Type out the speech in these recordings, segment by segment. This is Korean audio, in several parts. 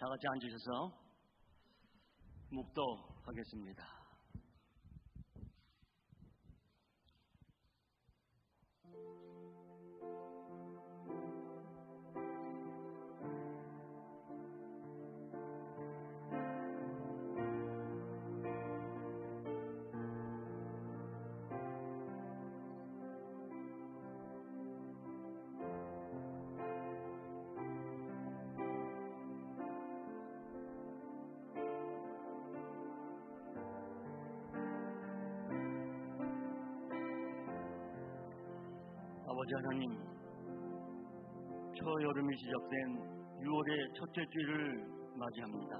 다 같이 앉으셔서 묵도하겠습니다. 아버지 하나님, 초여름이 시작된 6월의 첫째 주일을 맞이합니다.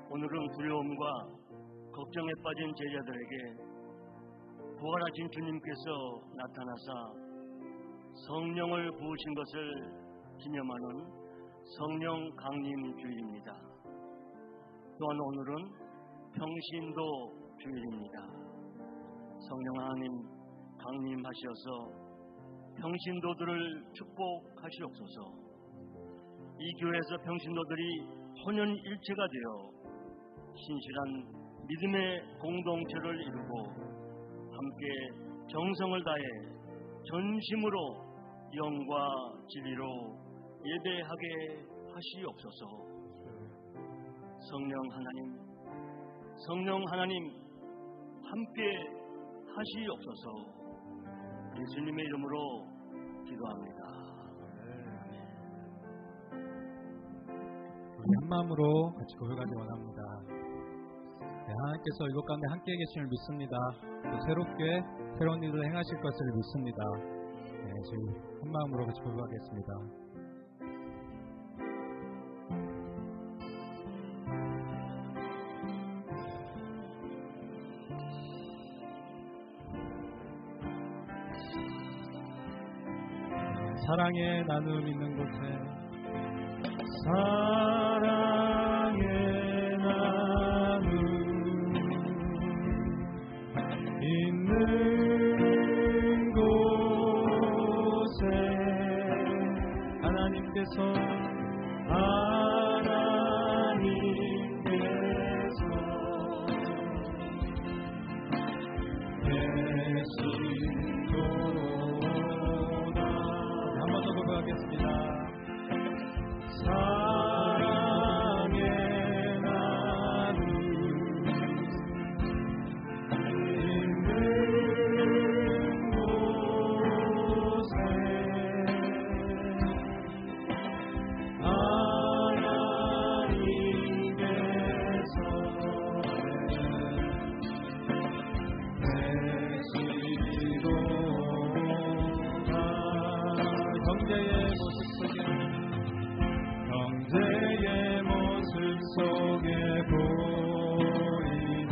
오늘은 두려움과 걱정에 빠진 제자들에게 부활하신 주님께서 나타나사 성령을 부으신 것을 기념하는 성령 강림 주일입니다. 또한 오늘은 평신도 주일입니다. 성령 하나님 강림하셔서 평신도들을 축복하시옵소서. 이 교회에서 평신도들이 혼연일체가 되어 신실한 믿음의 공동체를 이루고 함께 정성을 다해 전심으로 영과 진리로 예배하게 하시옵소서. 성령 하나님 함께 하시옵소서. 예수님의 이름으로 기도합니다. 우리 한 마음으로 같이 고백하기 원합니다. 하나님께서 이곳 가운데 함께 계심을 믿습니다. 또 새롭게 새로운 일을 행하실 것을 믿습니다. 저희 한 마음으로 같이 고백하겠습니다. 사랑의 나눔 있는 곳에 사랑의 나눔 있는 곳에 하나님께서 하겠습니다. 사랑의 나눔 있는 곳에 하나님께서 계시도다. 경제의 모습 속에 보이는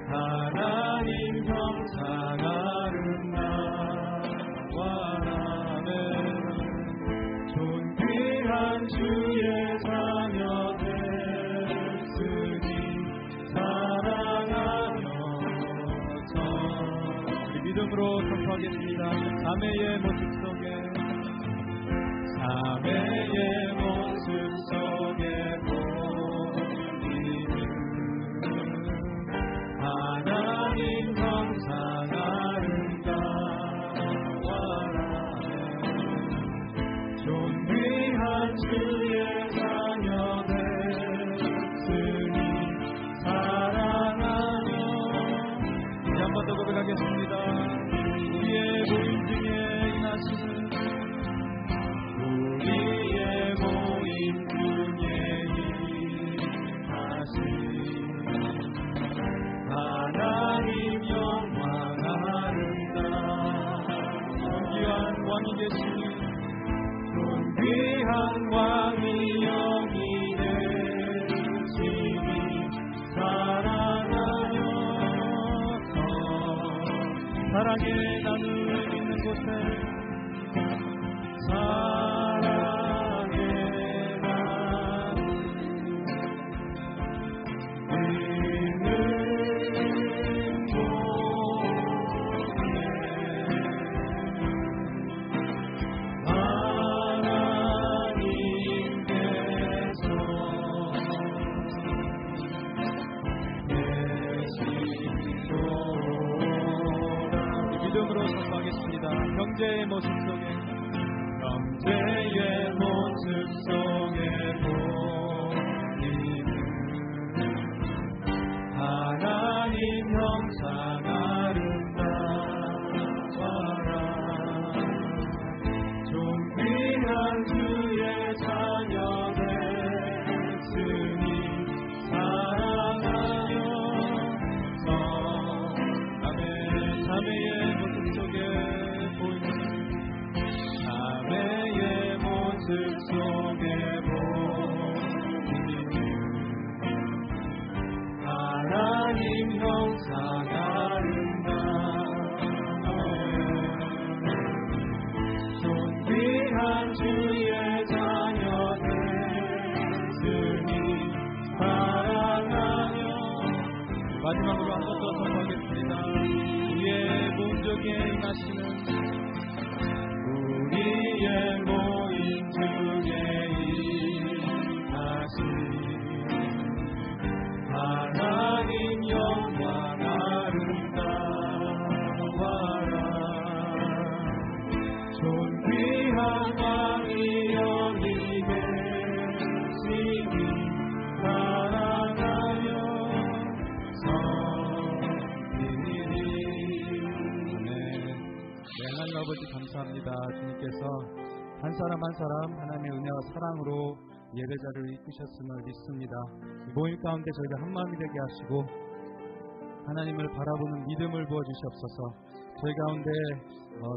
하나님 형상 아름다워하네. 존귀한 주의 자녀 됐으니 사랑하며 우리 믿음으로 선포하겠습니다. 자매의 모습 속에 자매의 모습 속에 보이는 하나님 형상 아름다워하네. 존귀한 주의 자녀 됐으니 사랑하며 이제 한 번 더 고백하겠습니다. 우리의 모임 중에 임하시는 우리의 모임 중에 임하신 하나님 영광 아름다운 존귀한 왕이 되시니 존귀한 왕이 영이 되시니 사랑하여 사랑의 나눔 있는 곳에 사랑의 나눔 있는 곳에 하나님께서 형제의 모습 속에 형제의 모습 속에 보이는 하나님 형상 아름다워라. 존귀한 주의 자녀 됐으니 사랑하여 자매의 모습 속에 보이는 자매의 모습 속에 보이는 하나님 형상 아름다워. 존귀한 주의 자녀 됐으니 사랑하여. 마지막으로 한 번 더 선포하겠습니다. 우리의 모임적에 임하시는 우리의 모임 중에 임하신 하나님 영광 아름다워라. 존귀한 왕이 여기 계시니 사랑하여 하나님 아버지 감사합니다. 주님께서 한 사람 한 사람 하나님의 은혜와 사랑으로 예배자를 이끄셨음을 믿습니다. 이 모임 가운데 저희가 한마음이 되게 하시고 하나님을 바라보는 믿음을 부어주시옵소서. 저희 가운데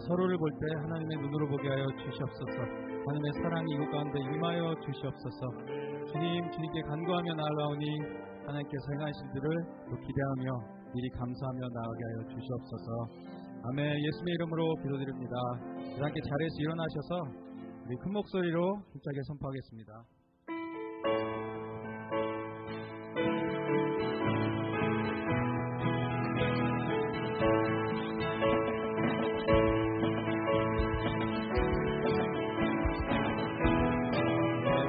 서로를 볼 때 하나님의 눈으로 보게 하여 주시옵소서. 하나님의 사랑이 이곳 가운데 임하여 주시옵소서. 주님께 간구하며 나아가오니 하나님께서 행하실 일을 또 기대하며 미리 감사하며 나아가게 하여 주시옵소서. 아멘. 예수님의 이름으로 기도드립니다. 함께 자리에서 일어나셔서 우리 큰 목소리로 힘차게 선포하겠습니다.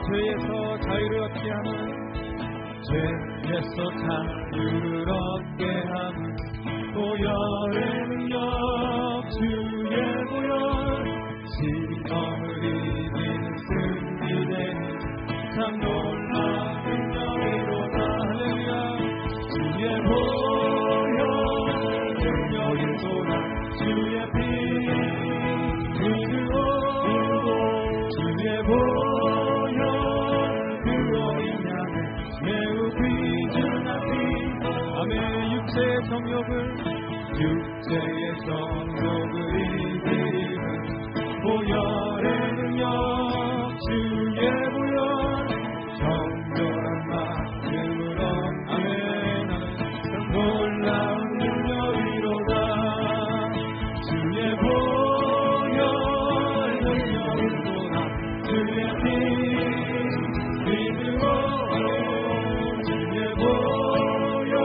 죄에서 자유를 얻게 하는 죄에서 자유를 얻게 하는 보혈의 능력 주의 보혈 시험을 이기는 승리되는 참 놀라운 능력이로다. 할렐루야. 주의 보혈 능력이로다. 주의 피 흘리고 주의 보혈 그로 인하여 매우 귀중한 피. 아멘. 육체의 정욕을 이기는 보혈의 능력 주의 보혈 정결한 마음으로 아멘 놀라운 능력이로다. 주의 보혈 능력이로다. 주의 피 믿음으로 주의 보혈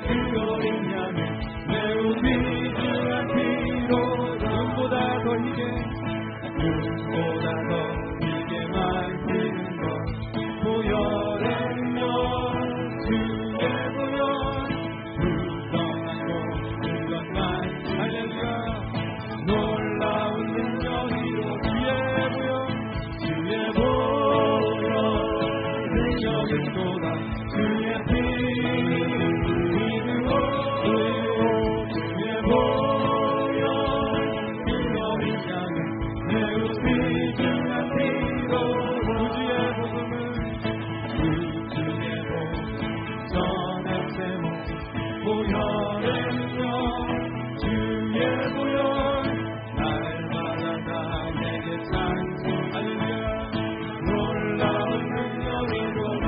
그로 인하여 매우 귀중한 피로 눈보다 더 이게 마시는 것 보혈의 능력 주의 보혈 불쌍하고 그것만 할렐루야. 놀라운 능력이로 주의 보혈 능력이로다. 주의 피 믿음으로 주의 보혈 그로 인하여 매우 귀중한 피로 구주의 복음을 전할 제목 보혈의 능력 주의 보혈 날마다 다 내게 찬송 할렐루야. 놀라운 능력이로다.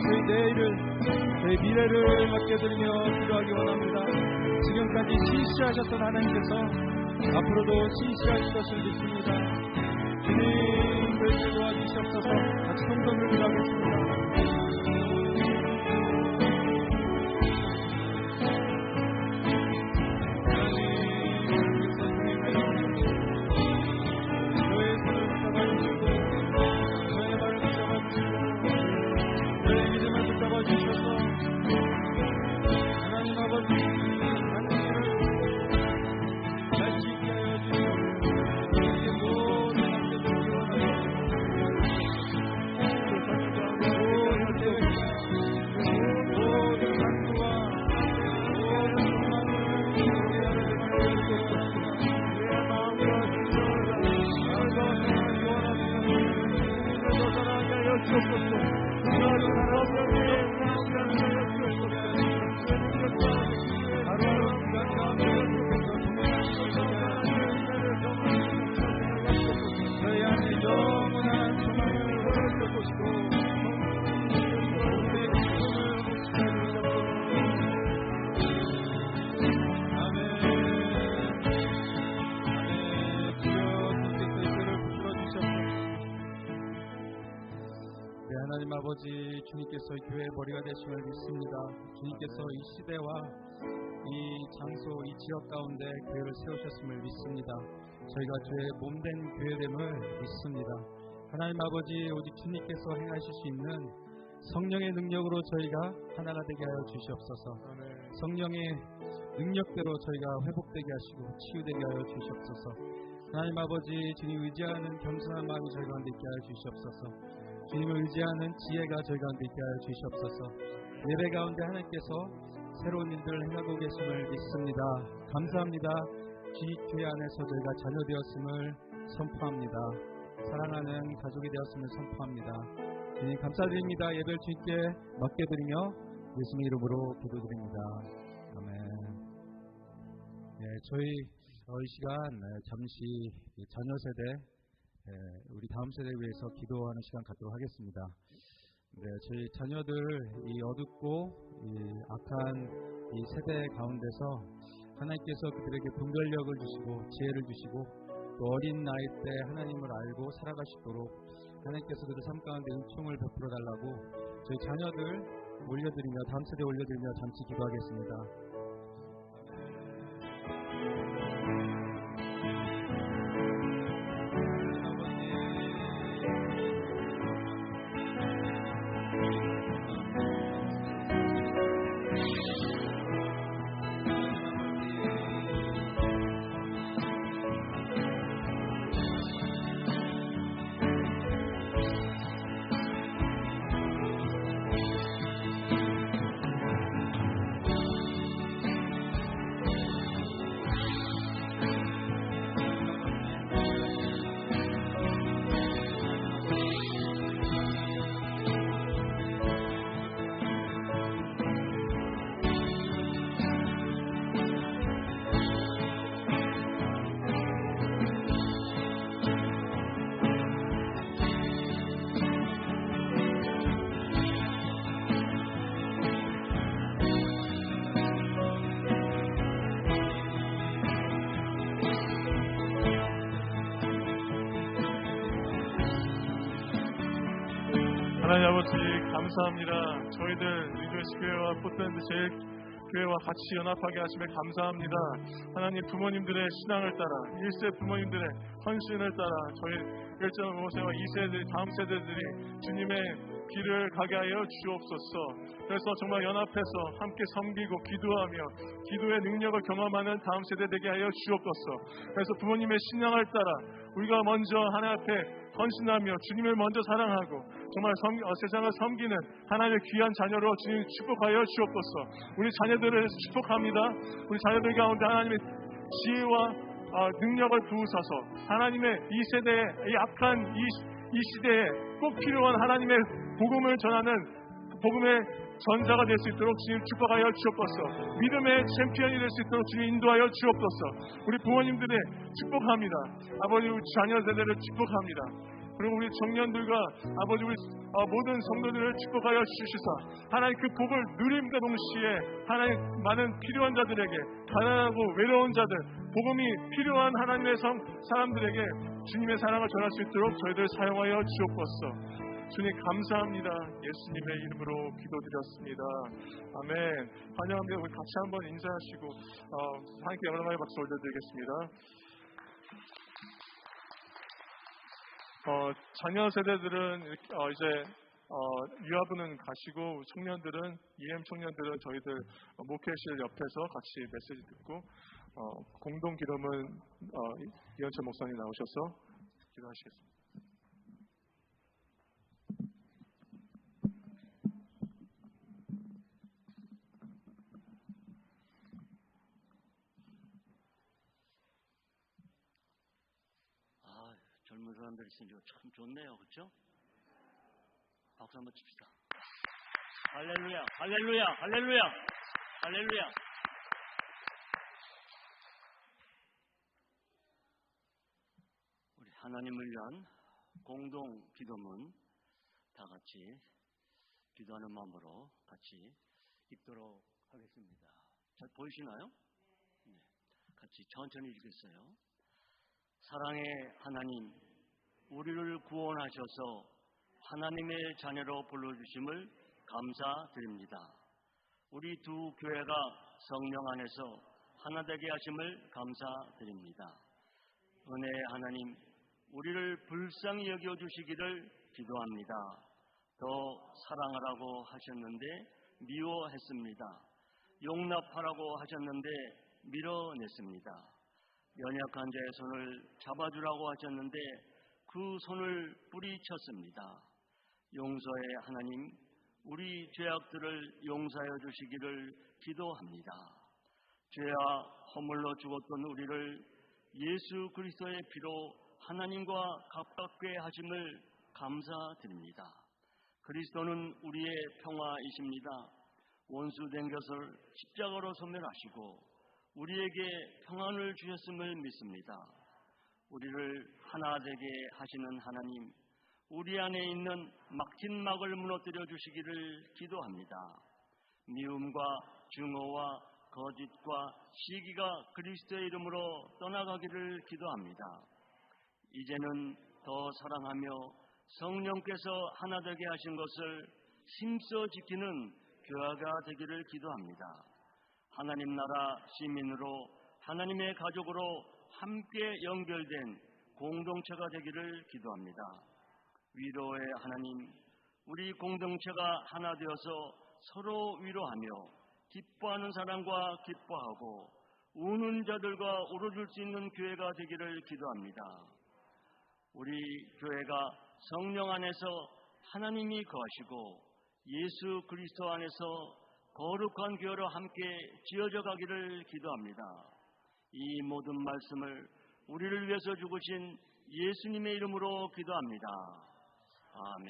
저희 내일을, 저희 미래를 맡겨드리며 기도하기 원합니다. 지금까지 신실하셨던 하나님께서 앞으로도 신실하실 것을 믿습니다. 주님, 저희를 도와주시옵소서. 같이 손들고 기도하겠습니다. 하나님 아버지, 주님께서 교회의 머리가 되심을 믿습니다. 주님께서 이 시대와 이 장소, 이 지역 가운데 교회를 세우셨음을 믿습니다. 저희가 주의 몸된 교회됨을 믿습니다. 하나님 아버지, 오직 주님께서 행하실 수 있는 성령의 능력으로 저희가 하나가 되게 하여 주시옵소서. 성령의 능력대로 저희가 회복되게 하시고 치유되게 하여 주시옵소서. 하나님 아버지, 주님 의지하는 겸손한 마음이 저희 가운데 있게 하여 주시옵소서. 주님을 의지하는 지혜가 저희 가운데 있게 하여 주시옵소서. 예배 가운데 하나님께서 새로운 일들을 행하고 계심을 믿습니다. 감사합니다. 교회 안에서 저희가 자녀 되었음을 선포합니다. 사랑하는 가족이 되었음을 선포합니다. 주님 감사드립니다. 예배를 주님께 맡겨드리며 예수님의 이름으로 기도드립니다. 아멘. 저희 이 시간 잠시 자녀 세대 우리 다음 세대를 위해서 기도하는 시간 갖도록 하겠습니다. 저희 자녀들 이 어둡고 이 악한 이 세대 가운데서 하나님께서 그들에게 분별력을 주시고 지혜를 주시고 또 어린 나이 때 하나님을 알고 살아가시도록 하나님께서 그들 삶 가운데 은총을 베풀어 달라고 저희 자녀들 올려드리며 다음 세대 올려드리며 잠시 기도하겠습니다. 하나님 아버지 감사합니다. 저희들 리조이스 교회와 포트랜드 제일교회와 같이 연합하게 하심에 감사합니다. 하나님 부모님들의 신앙을 따라 1세 부모님들의 헌신을 따라 저희 1.5세와 2세들 다음 세대들이 주님의 길을 가게 하여 주옵소서. 그래서 정말 연합해서 함께 섬기고 기도하며 기도의 능력을 경험하는 다음 세대 되게 하여 주옵소서. 그래서 부모님의 신앙을 따라 우리가 먼저 하나님 앞에 헌신하며 주님을 먼저 사랑하고 정말 세상을 섬기는 하나님의 귀한 자녀로 주님 축복하여 주옵소서. 우리 자녀들을 축복합니다. 우리 자녀들 가운데 하나님의 지혜와 능력을 부으셔서 하나님의 이 세대의 이 악한 이 시대에 꼭 필요한 하나님의 복음을 전하는 복음의 전자가 될 수 있도록 주님 축복하여 주옵소서. 믿음의 챔피언이 될 수 있도록 주님 인도하여 주옵소서. 우리 부모님들의 축복합니다. 아버지 우리 자녀 세대를 축복합니다. 그리고 우리 청년들과 아버지 우리 모든 성도들을 축복하여 주시사 하나님 그 복을 누림과 동시에 하나님 많은 필요한 자들에게 가난하고 외로운 자들 복음이 필요한 하나님의 사람들에게 주님의 사랑을 전할 수 있도록 저희들 사용하여 주옵소서. 주님 감사합니다. 예수님의 이름으로 기도드렸습니다. 아멘. 환영합니다. 우리 같이 한번 인사하시고 하나님께 영광의 박수 올려드리겠습니다. 자녀 세대들은 이제 유아부는 가시고 청년들은 EM 청년들은 저희들 목회실 옆에서 같이 메시지 듣고 공동 기도문 이현철 목사님 나오셔서 기도하시겠습니다. 젊은 사람들이 있으니까 참 좋네요, 그렇죠? 박수 한번 칩시다. 할렐루야, 할렐루야, 할렐루야, 할렐루야. 우리 하나님을 위한 공동 기도문 다 같이 기도하는 마음으로 같이 읽도록 하겠습니다. 잘 보이시나요? 네, 같이 천천히 읽겠어요. 사랑의 하나님, 우리를 구원하셔서 하나님의 자녀로 불러주심을 감사드립니다. 우리 두 교회가 성령 안에서 하나 되게 하심을 감사드립니다. 은혜의 하나님, 우리를 불쌍히 여겨주시기를 기도합니다. 더 사랑하라고 하셨는데 미워했습니다. 용납하라고 하셨는데 밀어냈습니다. 연약한 자의 손을 잡아주라고 하셨는데 그 손을 뿌리쳤습니다. 용서의 하나님, 우리 죄악들을 용서하여 주시기를 기도합니다. 죄와 허물로 죽었던 우리를 예수 그리스도의 피로 하나님과 가깝게 하심을 감사드립니다. 그리스도는 우리의 평화이십니다. 원수된 것을 십자가로 소멸하시고 우리에게 평안을 주셨음을 믿습니다. 우리를 하나 되게 하시는 하나님, 우리 안에 있는 막힌 막을 무너뜨려 주시기를 기도합니다. 미움과 증오와 거짓과 시기가 그리스도의 이름으로 떠나가기를 기도합니다. 이제는 더 사랑하며 성령께서 하나 되게 하신 것을 힘써 지키는 교회가 되기를 기도합니다. 하나님 나라 시민으로 하나님의 가족으로 함께 연결된 공동체가 되기를 기도합니다. 위로의 하나님, 우리 공동체가 하나 되어서 서로 위로하며 기뻐하는 사람과 기뻐하고 우는 자들과 울어줄 수 있는 교회가 되기를 기도합니다. 우리 교회가 성령 안에서 하나님이 거하시고 예수 그리스도 안에서 거룩한 교회로 함께 지어져 가기를 기도합니다. 이 모든 말씀을 우리를 위해서 죽으신 예수님의 이름으로 기도합니다. 아멘.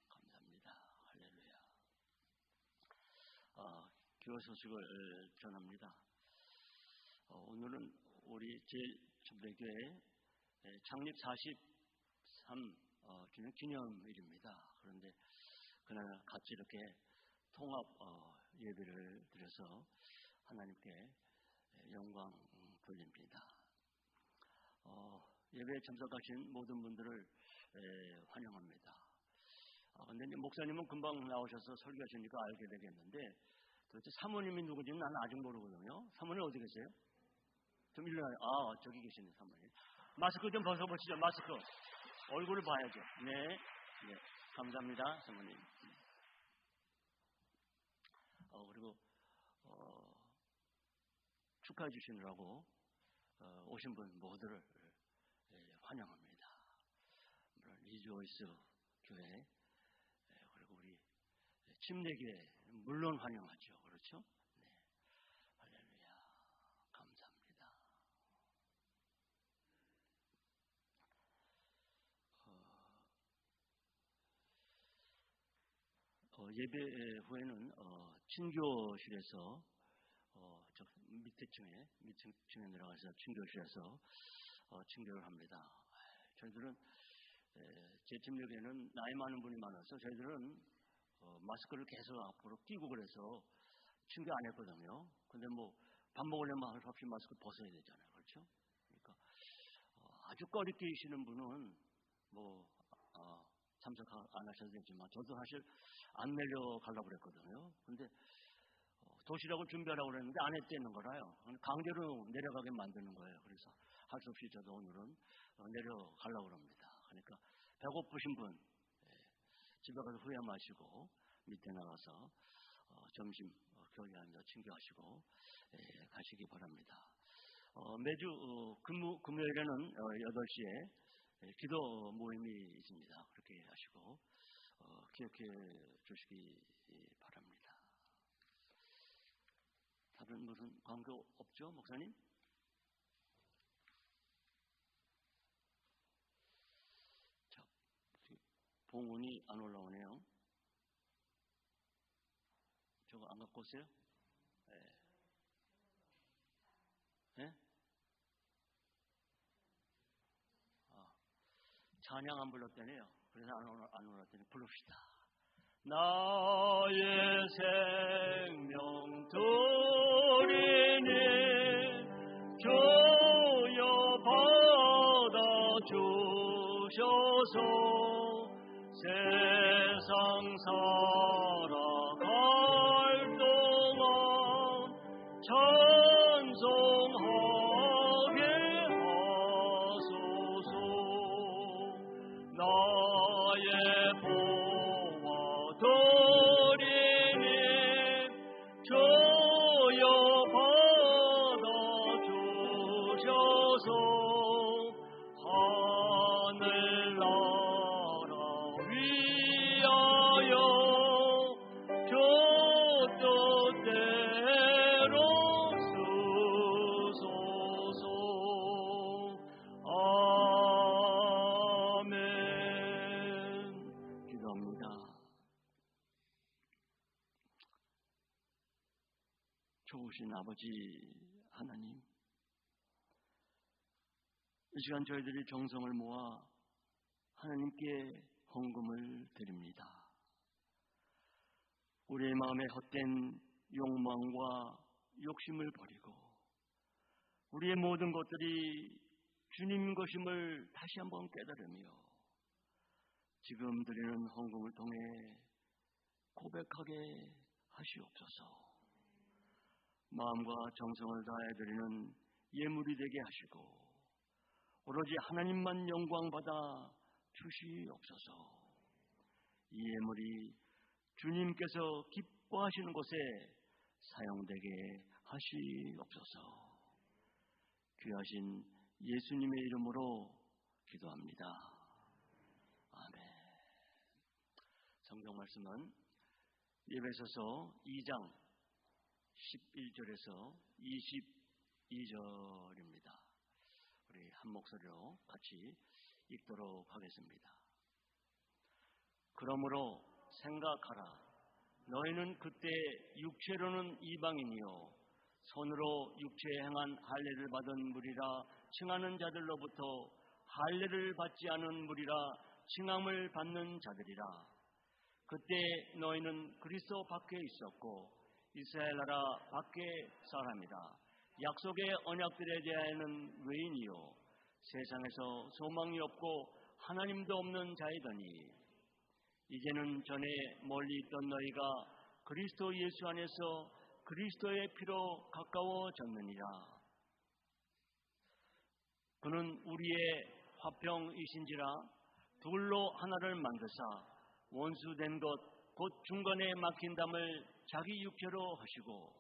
감사합니다. 할렐루야. 교회 소식을 전합니다. 오늘은 우리 제11교회 창립 43 기념일입니다. 그런데 그날 같이 이렇게 통합 예배를 드려서 하나님께 영광 돌립니다. 예배에 참석하신 모든 분들을 환영합니다. 근데 이제 목사님은 금방 나오셔서 설교하시니까 알게 되겠는데 도대체 사모님이 누구인지는 나는 아직 모르거든요. 사모님 어디 계세요? 좀 일어나요. 저기 계시네 사모님. 마스크 좀 벗어보시죠. 마스크. 얼굴을 봐야죠. 네. 감사합니다 사모님. 그리고 축하해 주시느라고 오신 분 모두를 환영합니다. 리조이스 교회 그리고 우리 침례교회 물론 환영하죠. 그렇죠? 네. 할렐루야. 감사합니다. 예배 후에는 친교실에서 저 밑에 층에 내려가서 친교실에서 친교를 합니다. 저희들은 제 침례교회는 나이 많은 분이 많아서 저희들은 마스크를 계속 앞으로 끼고 그래서 친교 안 했거든요. 근데 뭐 밥 먹으려면 할 수 없이 마스크 벗어야 되잖아요. 그렇죠? 그러니까 아주 꺼리끼시는 분은 뭐 참석 안 하셔도 되지만 저도 사실 안 내려가려고 그랬거든요. 근데 도시락을 준비하라고 그랬는데 안 했다는 거라요. 강제로 내려가게 만드는 거예요. 그래서 할 수 없이 저도 오늘은 내려가려고 합니다. 그러니까 배고프신 분 집에 가서 후회 마시고 밑에 나가서 점심 교회하면서 친교하시고 가시기 바랍니다. 매주 금요일에는 8시에 기도 모임이 있습니다. 그렇게 하시고 기억해 주시기 바랍니다. 다른 무슨 광고 없죠, 목사님? 자, 봉운이 안 올라오네요. 저거 안 갖고 오세요? 네? 찬양 안 불렀다네요. 그래서 안 올랐더니 부릅시다. 나의 생명 드리니 주여 받아 주셔서 세상 살아갈 동안 찬송하게 하소서. 나의 보화 드리니 주여 받아 주셔서 하늘나라 위하여 주 뜻대로 쓰소서. 아멘. 기도합니다. 좋으신 아버지 하나님, 이 시간 저희들이 정성을 모아 하나님께 헌금을 드립니다. 우리의 마음에 헛된 욕망과 욕심을 버리고 우리의 모든 것들이 주님 것임을 다시 한번 깨달으며 지금 드리는 헌금을 통해 고백하게 하시옵소서. 마음과 정성을 다해 드리는 예물이 되게 하시고 오로지 하나님만 영광 받아 주시옵소서. 이 예물이 주님께서 기뻐하시는 곳에 사용되게 하시옵소서. 귀하신 예수님의 이름으로 기도합니다. 아멘. 성경 말씀은 에베소서 2장 11절에서 22절입니다. 우리 한 목소리로 같이 읽도록 하겠습니다. 그러므로 생각하라. 너희는 그때 육체로는 이방인이요 손으로 육체에 행한 할례를 받은 무리라 칭하는 자들로부터 할례를 받지 않은 무리라 칭함을 받는 자들이라. 그때 너희는 그리스도 밖에 있었고 이스라엘 나라 밖에 사람이라. 약속의 언약들에 대하여는 외인이요 세상에서 소망이 없고 하나님도 없는 자이더니 이제는 전에 멀리 있던 너희가 그리스도 예수 안에서 그리스도의 피로 가까워졌느니라. 그는 우리의 화평이신지라 둘로 하나를 만드사 원수된 것 곧 중간에 막힌 담을 자기 육체로 하시고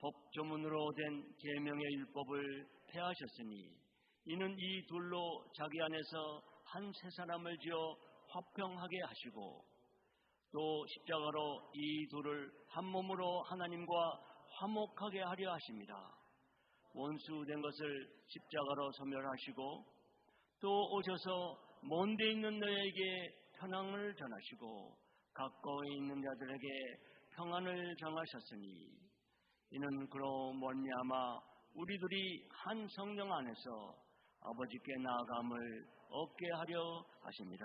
법조문으로 된 계명의 율법을 폐하셨으니 이는 이 둘로 자기 안에서 한 세 사람을 지어 화평하게 하시고 또 십자가로 이 둘을 한 몸으로 하나님과 화목하게 하려 하십니다. 원수된 것을 십자가로 소멸하시고 또 오셔서 먼데 있는 너에게 평안을 전하시고 가까이 있는 자들에게 평안을 정하셨으니 이는 그로 말미암아 우리들이 한 성령 안에서 아버지께 나아감을 얻게 하려 하십니다.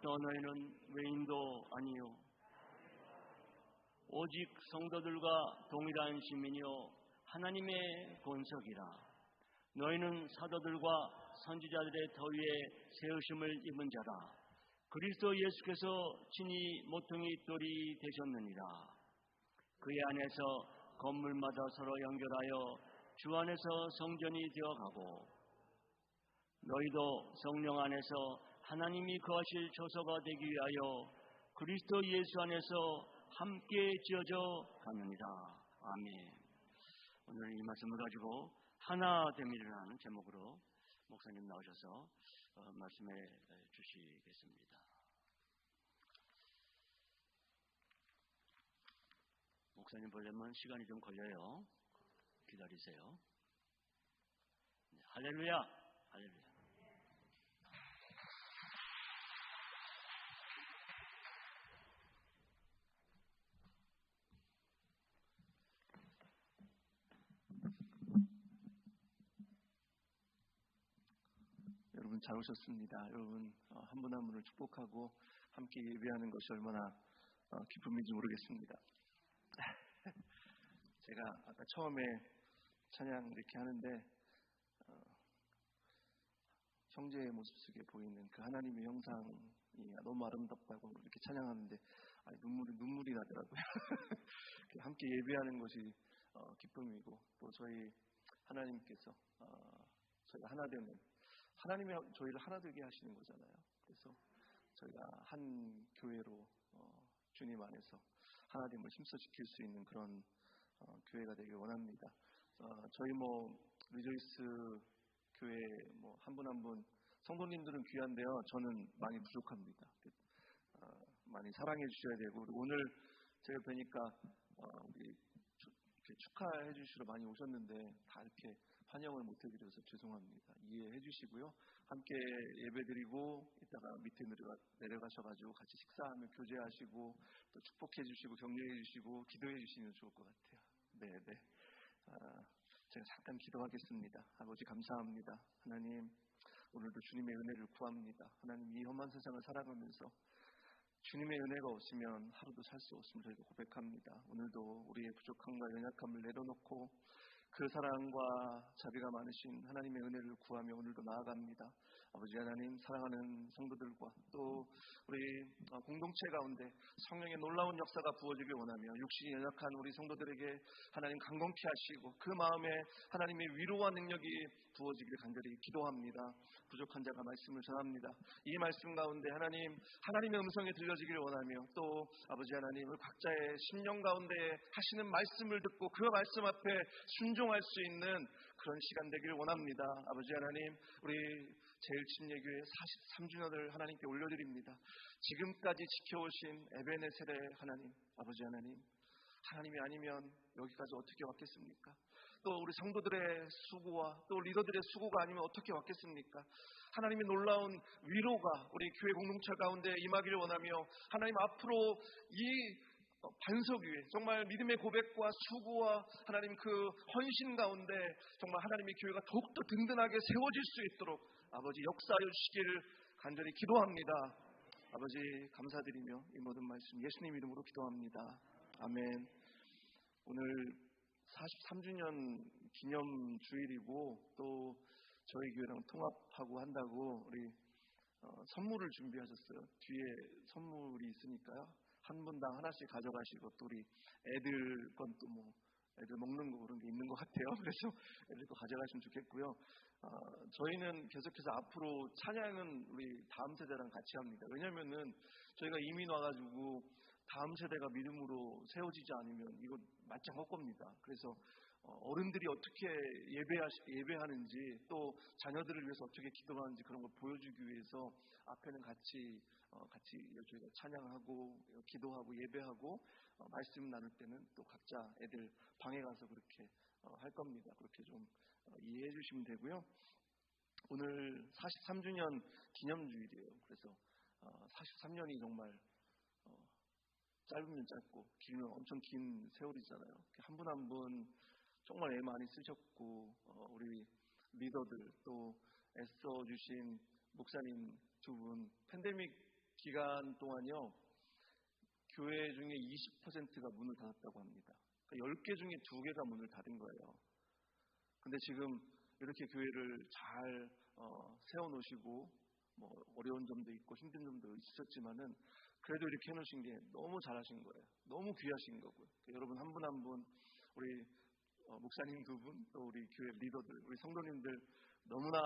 또 너희는 외인도 아니요 오직 성도들과 동일한 시민이요 하나님의 본석이라. 너희는 사도들과 선지자들의 더위에 세우심을 입은 자라. 그리스도 예수께서 친히 모퉁이 돌이 되셨느니라. 그의 안에서 건물마다 서로 연결하여 주 안에서 성전이 되어가고 너희도 성령 안에서 하나님이 거하실 처소가 되기 위하여 그리스도 예수 안에서 함께 지어져 가느니라. 아멘. 오늘 이 말씀을 가지고 하나됨이라는 제목으로 목사님 나오셔서 말씀해 주시겠습니다. 목사님 보려면 시간이 좀 걸려요. 기다리세요. 네, 할렐루야, 할렐루야. 여러분 잘 오셨습니다. 여러분 한 분 한 분을 축복하고 함께 예배하는 것이 얼마나 기쁨인지 모르겠습니다. 제가 아까 처음에 찬양 이렇게 하는데 형제의 모습 속에 보이는 그 하나님의 형상이 너무 아름답다고 이렇게 찬양하는데 눈물이 나더라고요. 함께 예배하는 것이 기쁨이고 또 저희 하나님께서 저희가 하나 되는 하나님이 저희를 하나 되게 하시는 거잖아요. 그래서 저희가 한 교회로 주님 안에서 하나님을 힘써 지킬 수 있는 그런 교회가 되길 원합니다. 저희 리조이스 교회 한 분 한 분 성도님들은 귀한데요. 저는 많이 부족합니다. 많이 사랑해 주셔야 되고 오늘 제가 뵈니까 우리 축하해 주시러 많이 오셨는데 다 이렇게 환영을 못 해드려서 죄송합니다. 이해해 주시고요. 함께 예배드리고 이따가 밑에 내려가셔가지고 같이 식사하며 교제하시고 또 축복해 주시고 격려해 주시고 기도해 주시면 좋을 것 같아요. 네. 제가 잠깐 기도하겠습니다. 아버지 감사합니다. 하나님 오늘도 주님의 은혜를 구합니다. 하나님 이 험한 세상을 살아가면서 주님의 은혜가 없으면 하루도 살 수 없음을 저희가 고백합니다. 오늘도 우리의 부족함과 연약함을 내려놓고 그 사랑과 자비가 많으신 하나님의 은혜를 구하며 오늘도 나아갑니다. 아버지 하나님 사랑하는 성도들과 또 우리 공동체 가운데 성령의 놀라운 역사가 부어지길 원하며 육신이 연약한 우리 성도들에게 하나님 강건케 하시고 그 마음에 하나님의 위로와 능력이 부어지기를 간절히 기도합니다. 부족한 자가 말씀을 전합니다. 이 말씀 가운데 하나님의 음성이 들려지기를 원하며 또 아버지 하나님 각자의 심령 가운데 하시는 말씀을 듣고 그 말씀 앞에 순종할 수 있는 그런 시간 되기를 원합니다. 아버지 하나님 우리 제일침례교회 43주년을 하나님께 올려드립니다. 지금까지 지켜오신 에베네셀의 하나님 아버지 하나님이 아니면 여기까지 어떻게 왔겠습니까? 또 우리 성도들의 수고와 또 리더들의 수고가 아니면 어떻게 왔겠습니까? 하나님의 놀라운 위로가 우리 교회 공동체 가운데 임하기를 원하며 하나님 앞으로 이 반석 위에 정말 믿음의 고백과 수고와 하나님 그 헌신 가운데 정말 하나님의 교회가 더욱더 든든하게 세워질 수 있도록 아버지 역사하여 주시기를 간절히 기도합니다. 아버지 감사드리며 이 모든 말씀 예수님 이름으로 기도합니다. 아멘. 오늘 43주년 기념주일이고 또 저희 교회랑 통합하고 한다고 우리 선물을 준비하셨어요. 뒤에 선물이 있으니까요. 한 분당 하나씩 가져가시고 또 우리 애들 건 또 애들 먹는 거 그런 게 있는 것 같아요. 그래서 애들 거 가져가시면 좋겠고요. 저희는 계속해서 앞으로 찬양은 우리 다음 세대랑 같이 합니다. 왜냐면은 저희가 이민 와가지고 다음 세대가 믿음으로 세워지지 않으면 이거 말짱 할 겁니다. 그래서 어른들이 어떻게 예배하는지 또 자녀들을 위해서 어떻게 기도하는지 그런 걸 보여주기 위해서 앞에는 같이 저희가 찬양하고 기도하고 예배하고 말씀 나눌 때는 또 각자 애들 방에 가서 그렇게 할 겁니다. 그렇게 좀 이해해 주시면 되고요. 오늘 43주년 기념주일이에요. 그래서 43년이 정말 짧으면 짧고 길면 엄청 긴 세월이잖아요. 한 분 한 분 정말 애 많이 쓰셨고 우리 리더들 또 애써 주신 목사님 두 분 팬데믹 기간 동안요 교회 중에 20%가 문을 닫았다고 합니다. 그러니까 10개 중에 2개가 문을 닫은 거예요. 근데 지금 이렇게 교회를 잘 세워놓으시고 어려운 점도 있고 힘든 점도 있었지만은 그래도 이렇게 해놓으신 게 너무 잘하신 거예요. 너무 귀하신 거고요. 여러분 한 분 한 분 우리 목사님 두 분 또 우리 교회 리더들 우리 성도님들 너무나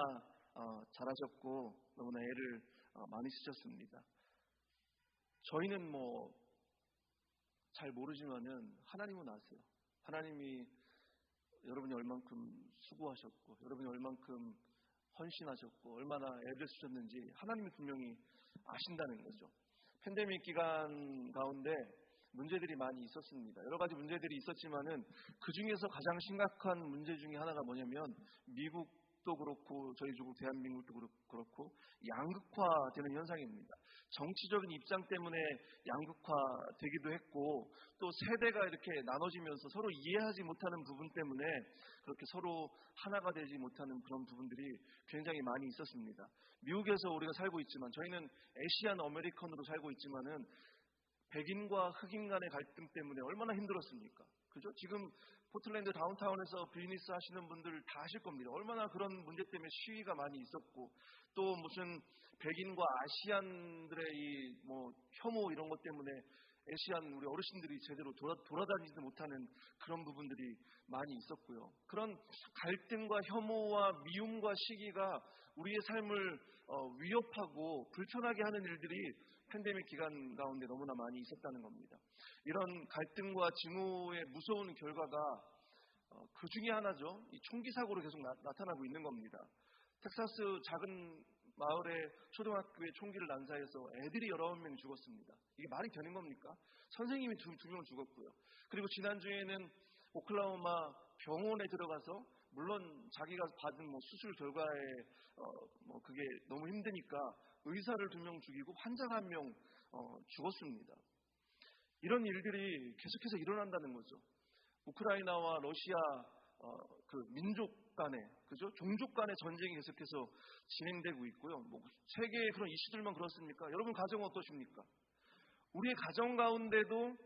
잘하셨고 너무나 애를 많이 쓰셨습니다. 저희는 잘 모르지만은 하나님은 아세요. 하나님이 여러분이 얼만큼 수고하셨고 여러분이 얼만큼 헌신하셨고 얼마나 애를 쓰셨는지 하나님이 분명히 아신다는 거죠. 팬데믹 기간 가운데 문제들이 많이 있었습니다. 여러 가지 문제들이 있었지만은 그 중에서 가장 심각한 문제 중에 하나가 뭐냐면 미국도 그렇고 저희 조국 대한민국도 그렇고 양극화되는 현상입니다. 정치적인 입장 때문에 양극화되기도 했고 또 세대가 이렇게 나눠지면서 서로 이해하지 못하는 부분 때문에 그렇게 서로 하나가 되지 못하는 그런 부분들이 굉장히 많이 있었습니다. 미국에서 우리가 살고 있지만 저희는 아시안 아메리칸으로 살고 있지만은 백인과 흑인 간의 갈등 때문에 얼마나 힘들었습니까? 그죠? 지금 포틀랜드 다운타운에서 비즈니스 하시는 분들 다 아실 겁니다. 얼마나 그런 문제 때문에 시위가 많이 있었고 또 무슨 백인과 아시안들의 혐오 이런 것 때문에 아시안 우리 어르신들이 제대로 돌아다니지 못하는 그런 부분들이 많이 있었고요. 그런 갈등과 혐오와 미움과 시기가 우리의 삶을 위협하고 불편하게 하는 일들이 팬데믹 기간 가운데 너무나 많이 있었다는 겁니다. 이런 갈등과 증오의 무서운 결과가 그 중에 하나죠. 이 총기 사고로 계속 나타나고 있는 겁니다. 텍사스 작은 마을의 초등학교에 총기를 난사해서 애들이 19명이 죽었습니다. 이게 말이 되는 겁니까? 선생님이 두 명 죽었고요. 그리고 지난주에는 오클라호마 병원에 들어가서 물론 자기가 받은 수술 결과에 그게 너무 힘드니까 의사를 2명 죽이고 환자가 1명 죽었습니다. 이런 일들이 계속해서 일어난다는 거죠. 우크라이나와 러시아 그 민족 간의 그죠? 종족 간의 전쟁이 계속해서 진행되고 있고요. 세계의 그런 이슈들만 그렇습니까? 여러분 가정은 어떠십니까? 우리의 가정 가운데도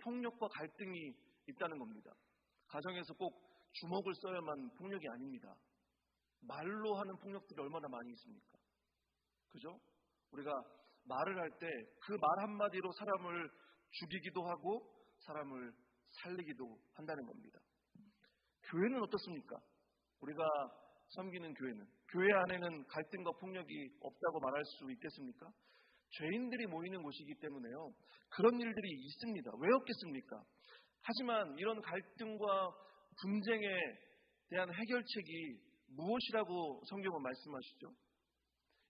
폭력과 갈등이 있다는 겁니다. 가정에서 꼭 주먹을 써야만 폭력이 아닙니다. 말로 하는 폭력들이 얼마나 많이 있습니까? 그죠? 우리가 말을 할 때 그 말 한마디로 사람을 죽이기도 하고 사람을 살리기도 한다는 겁니다. 교회는 어떻습니까? 우리가 섬기는 교회는 교회 안에는 갈등과 폭력이 없다고 말할 수 있겠습니까? 죄인들이 모이는 곳이기 때문에요. 그런 일들이 있습니다. 왜 없겠습니까? 하지만 이런 갈등과 분쟁에 대한 해결책이 무엇이라고 성경은 말씀하시죠?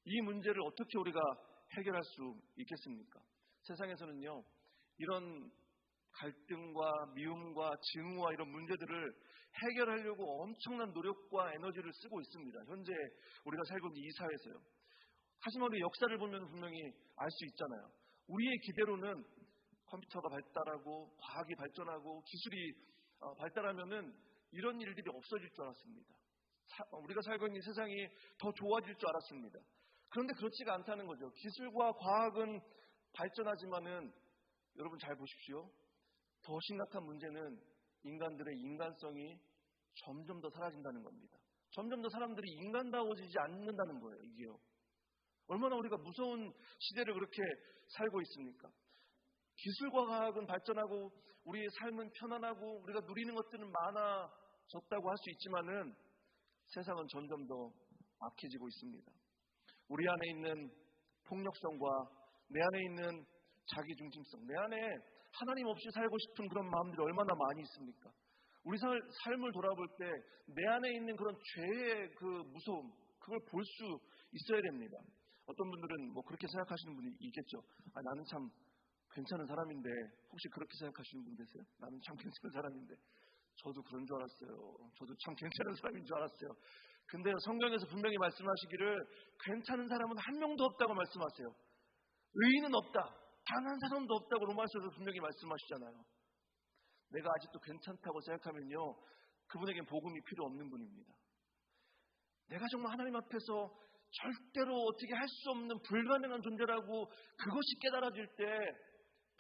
이 문제를 어떻게 우리가 해결할 수 있겠습니까? 세상에서는요, 이런 갈등과 미움과 증오와 이런 문제들을 해결하려고 엄청난 노력과 에너지를 쓰고 있습니다. 현재 우리가 살고 있는 이 사회에서요. 하지만 우리 역사를 보면 분명히 알 수 있잖아요. 우리의 기대로는 컴퓨터가 발달하고 과학이 발전하고 기술이 발달하면은 이런 일들이 없어질 줄 알았습니다. 우리가 살고 있는 세상이 더 좋아질 줄 알았습니다. 그런데 그렇지가 않다는 거죠. 기술과 과학은 발전하지만은 여러분 잘 보십시오. 더 심각한 문제는 인간들의 인간성이 점점 더 사라진다는 겁니다. 점점 더 사람들이 인간다워지지 않는다는 거예요. 이게요. 얼마나 우리가 무서운 시대를 그렇게 살고 있습니까? 기술과 과학은 발전하고 우리의 삶은 편안하고 우리가 누리는 것들은 많아졌다고 할 수 있지만은 세상은 점점 더 악해지고 있습니다. 우리 안에 있는 폭력성과 내 안에 있는 자기중심성, 내 안에 하나님 없이 살고 싶은 그런 마음들이 얼마나 많이 있습니까? 우리 삶을 돌아볼 때 내 안에 있는 그런 죄의 그 무서움, 그걸 볼 수 있어야 됩니다. 어떤 분들은 그렇게 생각하시는 분이 있겠죠. 나는 참 괜찮은 사람인데, 혹시 그렇게 생각하시는 분 계세요? 나는 참 괜찮은 사람인데. 저도 그런 줄 알았어요. 저도 참 괜찮은 사람인 줄 알았어요. 근데 성경에서 분명히 말씀하시기를 괜찮은 사람은 한 명도 없다고 말씀하세요. 의인은 없다. 단 한 사람도 없다고 로마서에서 분명히 말씀하시잖아요. 내가 아직도 괜찮다고 생각하면요, 그분에겐 복음이 필요 없는 분입니다. 내가 정말 하나님 앞에서 절대로 어떻게 할 수 없는 불가능한 존재라고 그것이 깨달아질 때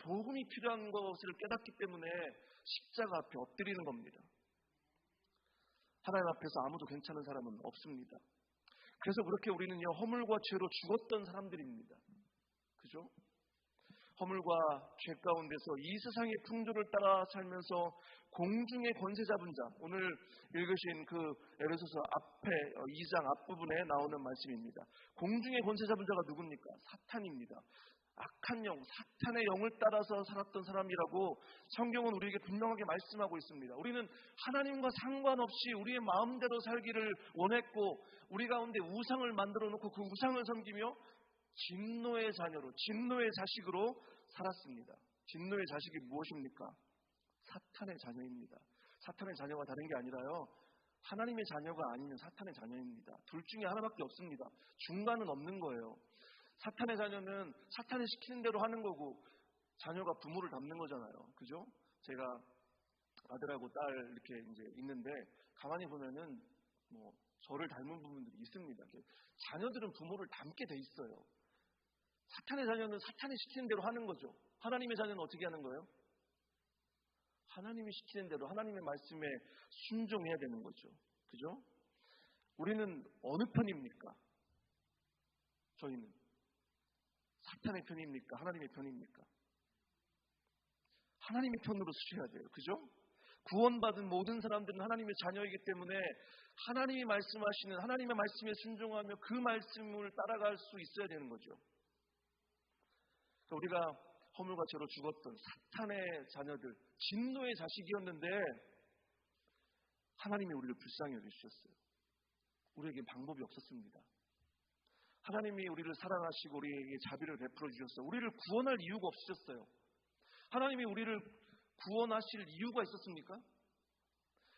복음이 필요한 것을 깨닫기 때문에 십자가 앞에 엎드리는 겁니다. 하나님 앞에서 아무도 괜찮은 사람은 없습니다. 그래서 그렇게 우리는요, 허물과 죄로 죽었던 사람들입니다. 그죠? 허물과 죄 가운데서 이 세상의 풍조를 따라 살면서 공중의 권세 잡은 자, 오늘 읽으신 그 에베소서 앞에 2장 앞부분에 나오는 말씀입니다. 공중의 권세 잡은 자가 누굽니까? 사탄입니다. 악한 영, 사탄의 영을 따라서 살았던 사람이라고 성경은 우리에게 분명하게 말씀하고 있습니다. 우리는 하나님과 상관없이 우리의 마음대로 살기를 원했고, 우리 가운데 우상을 만들어 놓고 그 우상을 섬기며 진노의 자녀로, 진노의 자식으로 살았습니다. 진노의 자식이 무엇입니까? 사탄의 자녀입니다. 사탄의 자녀가 다른 게 아니라요, 하나님의 자녀가 아닌 사탄의 자녀입니다. 둘 중에 하나밖에 없습니다. 중간은 없는 거예요. 사탄의 자녀는 사탄이 시키는 대로 하는 거고, 자녀가 부모를 닮는 거잖아요. 그죠? 제가 아들하고 딸 이렇게 이제 있는데, 가만히 보면은 뭐 저를 닮은 부분들이 있습니다. 자녀들은 부모를 닮게 돼 있어요. 사탄의 자녀는 사탄이 시키는 대로 하는 거죠. 하나님의 자녀는 어떻게 하는 거예요? 하나님이 시키는 대로 하나님의 말씀에 순종해야 되는 거죠. 그죠? 우리는 어느 편입니까? 저희는 사탄의 편입니까? 하나님의 편입니까? 하나님의 편으로 서셔야 돼요. 그죠? 구원받은 모든 사람들은 하나님의 자녀이기 때문에 하나님이 말씀하시는 하나님의 말씀에 순종하며 그 말씀을 따라갈 수 있어야 되는 거죠. 그러니까 우리가 허물과 죄로 죽었던 사탄의 자녀들, 진노의 자식이었는데 하나님이 우리를 불쌍히 여기셨어요. 우리에게 방법이 없었습니다. 하나님이 우리를 사랑하시고 우리에게 자비를 베풀어 주셨어요. 우리를 구원할 이유가 없으셨어요. 하나님이 우리를 구원하실 이유가 있었습니까?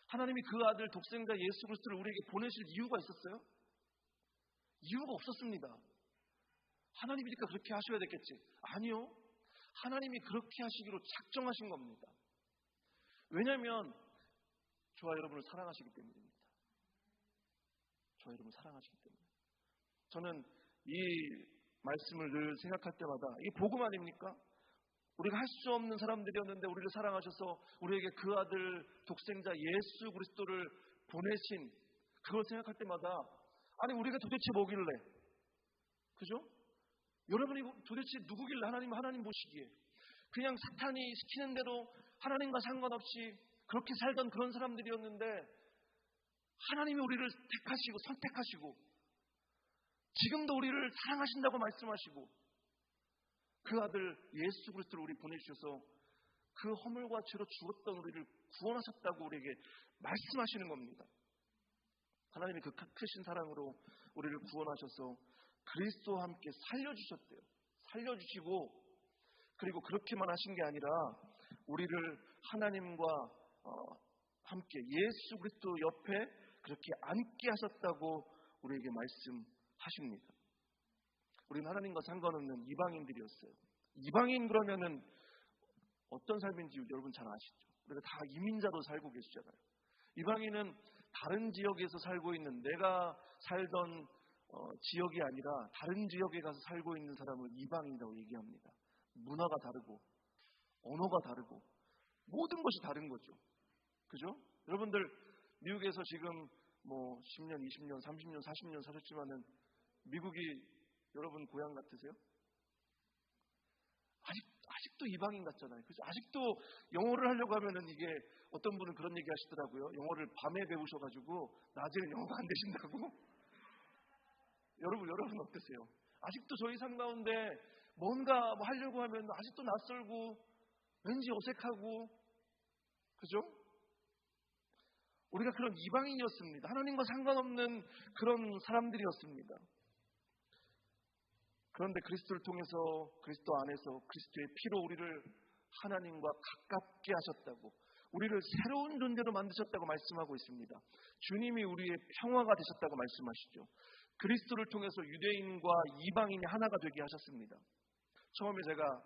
하나님이 그 아들 독생자 예수 그리스도를 우리에게 보내실 이유가 있었어요? 이유가 없었습니다. 하나님이니까 그렇게 하셔야 됐겠지. 아니요. 하나님이 그렇게 하시기로 작정하신 겁니다. 왜냐하면 저와 여러분을 사랑하시기 때문입니다. 저와 여러분을 사랑하시기 때문에. 저는 이 말씀을 늘 생각할 때마다 이게 복음 아닙니까? 우리가 할 수 없는 사람들이었는데 우리를 사랑하셔서 우리에게 그 아들 독생자 예수 그리스도를 보내신, 그걸 생각할 때마다 아니 우리가 도대체 뭐길래, 그죠? 여러분이 도대체 누구길래 하나님 보시기에 그냥 사탄이 시키는 대로 하나님과 상관없이 그렇게 살던 그런 사람들이었는데 하나님이 우리를 택하시고 선택하시고 지금도 우리를 사랑하신다고 말씀하시고 그 아들 예수 그리스도를 우리 보내주셔서 그 허물과 죄로 죽었던 우리를 구원하셨다고 우리에게 말씀하시는 겁니다. 하나님이 그 크신 사랑으로 우리를 구원하셔서 그리스도와 함께 살려주셨대요. 살려주시고 그리고 그렇게만 하신 게 아니라 우리를 하나님과 함께 예수 그리스도 옆에 그렇게 앉게 하셨다고 우리에게 말씀하십니다. 우리는 하나님과 상관없는 이방인들이었어요. 이방인 그러면은 어떤 삶인지 여러분 잘 아시죠? 우리가 다 이민자로 살고 계시잖아요. 이방인은 다른 지역에서 살고 있는, 내가 살던 지역이 아니라 다른 지역에 가서 살고 있는 사람을 이방인이라고 얘기합니다. 문화가 다르고 언어가 다르고 모든 것이 다른 거죠. 그죠? 여러분들 미국에서 지금 뭐 10년, 20년, 30년, 40년 사셨지만은 미국이 여러분 고향 같으세요? 아직도 이방인 같잖아요. 그래서 아직도 영어를 하려고 하면은 이게 어떤 분은 그런 얘기 하시더라고요. 영어를 밤에 배우셔가지고 낮에는 영어가 안 되신다고. 여러분 어떠세요? 아직도 저희 삶 가운데 뭔가 하려고 하면 아직도 낯설고 왠지 어색하고, 그죠? 우리가 그런 이방인이었습니다. 하나님과 상관없는 그런 사람들이었습니다. 그런데 그리스도를 통해서, 그리스도 안에서 그리스도의 피로 우리를 하나님과 가깝게 하셨다고, 우리를 새로운 존재로 만드셨다고 말씀하고 있습니다. 주님이 우리의 평화가 되셨다고 말씀하시죠. 그리스도를 통해서 유대인과 이방인이 하나가 되게 하셨습니다. 처음에 제가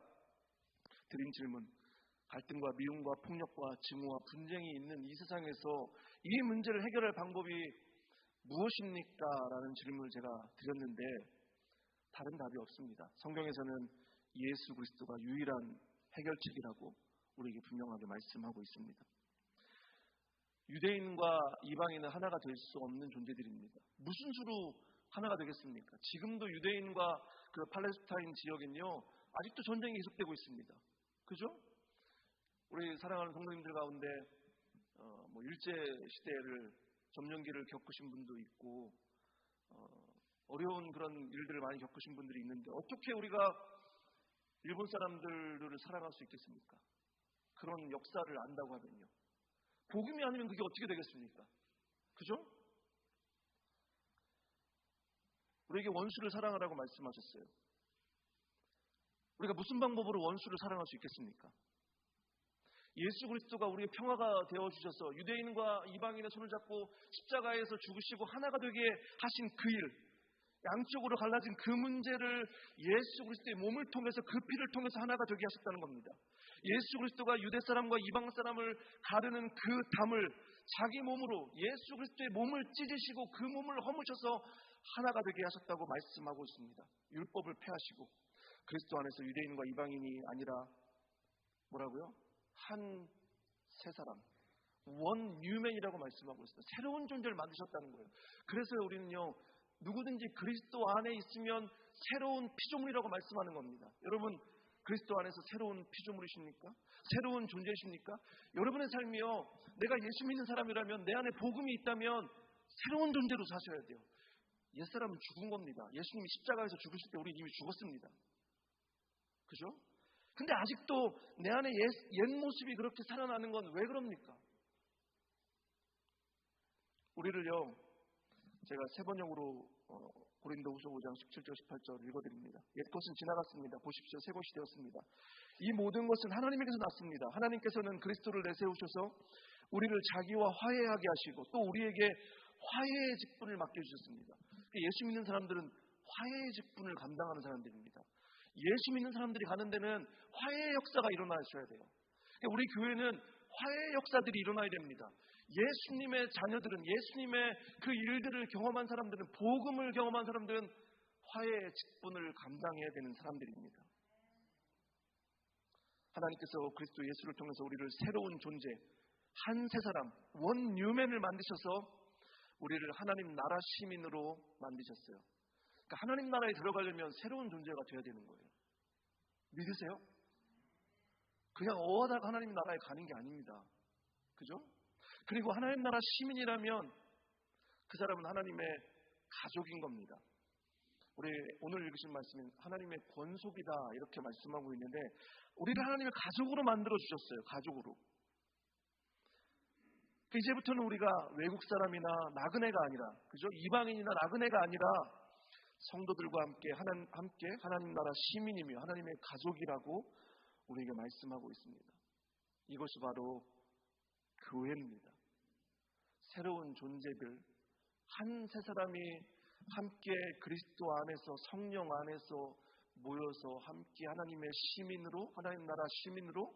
드린 질문, 갈등과 미움과 폭력과 증오와 분쟁이 있는 이 세상에서 이 문제를 해결할 방법이 무엇입니까? 라는 질문을 제가 드렸는데 다른 답이 없습니다. 성경에서는 예수 그리스도가 유일한 해결책이라고 우리에게 분명하게 말씀하고 있습니다. 유대인과 이방인은 하나가 될 수 없는 존재들입니다. 무슨 수로 하나가 되겠습니까? 지금도 유대인과 그 팔레스타인 지역은요, 아직도 전쟁이 계속되고 있습니다. 그죠? 우리 사랑하는 성도님들 가운데 일제 시대를 점령기를 겪으신 분도 있고 어려운 그런 일들을 많이 겪으신 분들이 있는데 어떻게 우리가 일본 사람들을 사랑할 수 있겠습니까? 그런 역사를 안다고 하면요. 복음이 아니면 그게 어떻게 되겠습니까? 그죠? 우리에게 원수를 사랑하라고 말씀하셨어요. 우리가 무슨 방법으로 원수를 사랑할 수 있겠습니까? 예수 그리스도가 우리의 평화가 되어주셔서 유대인과 이방인의 손을 잡고 십자가에서 죽으시고 하나가 되게 하신 그 일, 양쪽으로 갈라진 그 문제를 예수 그리스도의 몸을 통해서 그 피를 통해서 하나가 되게 하셨다는 겁니다. 예수 그리스도가 유대 사람과 이방 사람을 가르는 그 담을 자기 몸으로 예수 그리스도의 몸을 찢으시고 그 몸을 허무셔서 하나가 되게 하셨다고 말씀하고 있습니다. 율법을 폐하시고 그리스도 안에서 유대인과 이방인이 아니라 뭐라고요? 한 세 사람, 원 뉴맨이라고 말씀하고 있습니다. 새로운 존재를 만드셨다는 거예요. 그래서 우리는요, 누구든지 그리스도 안에 있으면 새로운 피조물이라고 말씀하는 겁니다. 여러분, 그리스도 안에서 새로운 피조물이십니까? 새로운 존재이십니까? 여러분의 삶이요, 내가 예수 믿는 사람이라면, 내 안에 복음이 있다면 새로운 존재로 사셔야 돼요. 옛사람은 죽은 겁니다. 예수님이 십자가에서 죽으실 때 우리 이미 죽었습니다. 그죠? 근데 아직도 내 안에 옛 모습이 그렇게 살아나는 건 왜 그럽니까? 우리를요, 제가 세 번역으로 고린도후서 5장 17절 18절 읽어드립니다. 옛것은 지나갔습니다. 보십시오, 새 것이 되었습니다. 이 모든 것은 하나님에게서 났습니다. 하나님께서는 그리스도를 내세우셔서 우리를 자기와 화해하게 하시고 또 우리에게 화해의 직분을 맡겨주셨습니다. 예수 믿는 사람들은 화해의 직분을 감당하는 사람들입니다. 예수 믿는 사람들이 가는 데는 화해의 역사가 일어나셔야 돼요. 우리 교회는 화해의 역사들이 일어나야 됩니다. 예수님의 자녀들은, 예수님의 그 일들을 경험한 사람들은, 복음을 경험한 사람들은 화해의 직분을 감당해야 되는 사람들입니다. 하나님께서 그리스도 예수를 통해서 우리를 새로운 존재, 한 세 사람, 원 뉴맨을 만드셔서 우리를 하나님 나라 시민으로 만드셨어요. 그러니까 하나님 나라에 들어가려면 새로운 존재가 되어야 되는 거예요. 믿으세요? 그냥 어하다가 하나님 나라에 가는 게 아닙니다. 그죠? 그리고 하나님 나라 시민이라면 그 사람은 하나님의 가족인 겁니다. 우리 오늘 읽으신 말씀은 하나님의 권속이다 이렇게 말씀하고 있는데 우리를 하나님의 가족으로 만들어 주셨어요. 가족으로. 이제부터는 우리가 외국 사람이나 나그네가 아니라, 그죠? 이방인이나 나그네가 아니라 성도들과 함께 하나님 나라 시민이며 하나님의 가족이라고 우리에게 말씀하고 있습니다. 이것이 바로 교회입니다. 새로운 존재들, 한 세 사람이 함께 그리스도 안에서, 성령 안에서 모여서 함께 하나님의 시민으로, 하나님 나라 시민으로,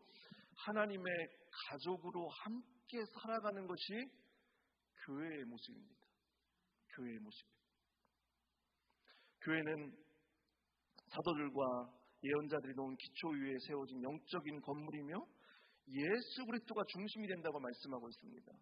하나님의 가족으로 함께 살아가는 것이 교회의 모습입니다. 교회의 모습. 교회는 사도들과 예언자들이 놓은 기초 위에 세워진 영적인 건물이며 예수 그리스도가 중심이 된다고 말씀하고 있습니다.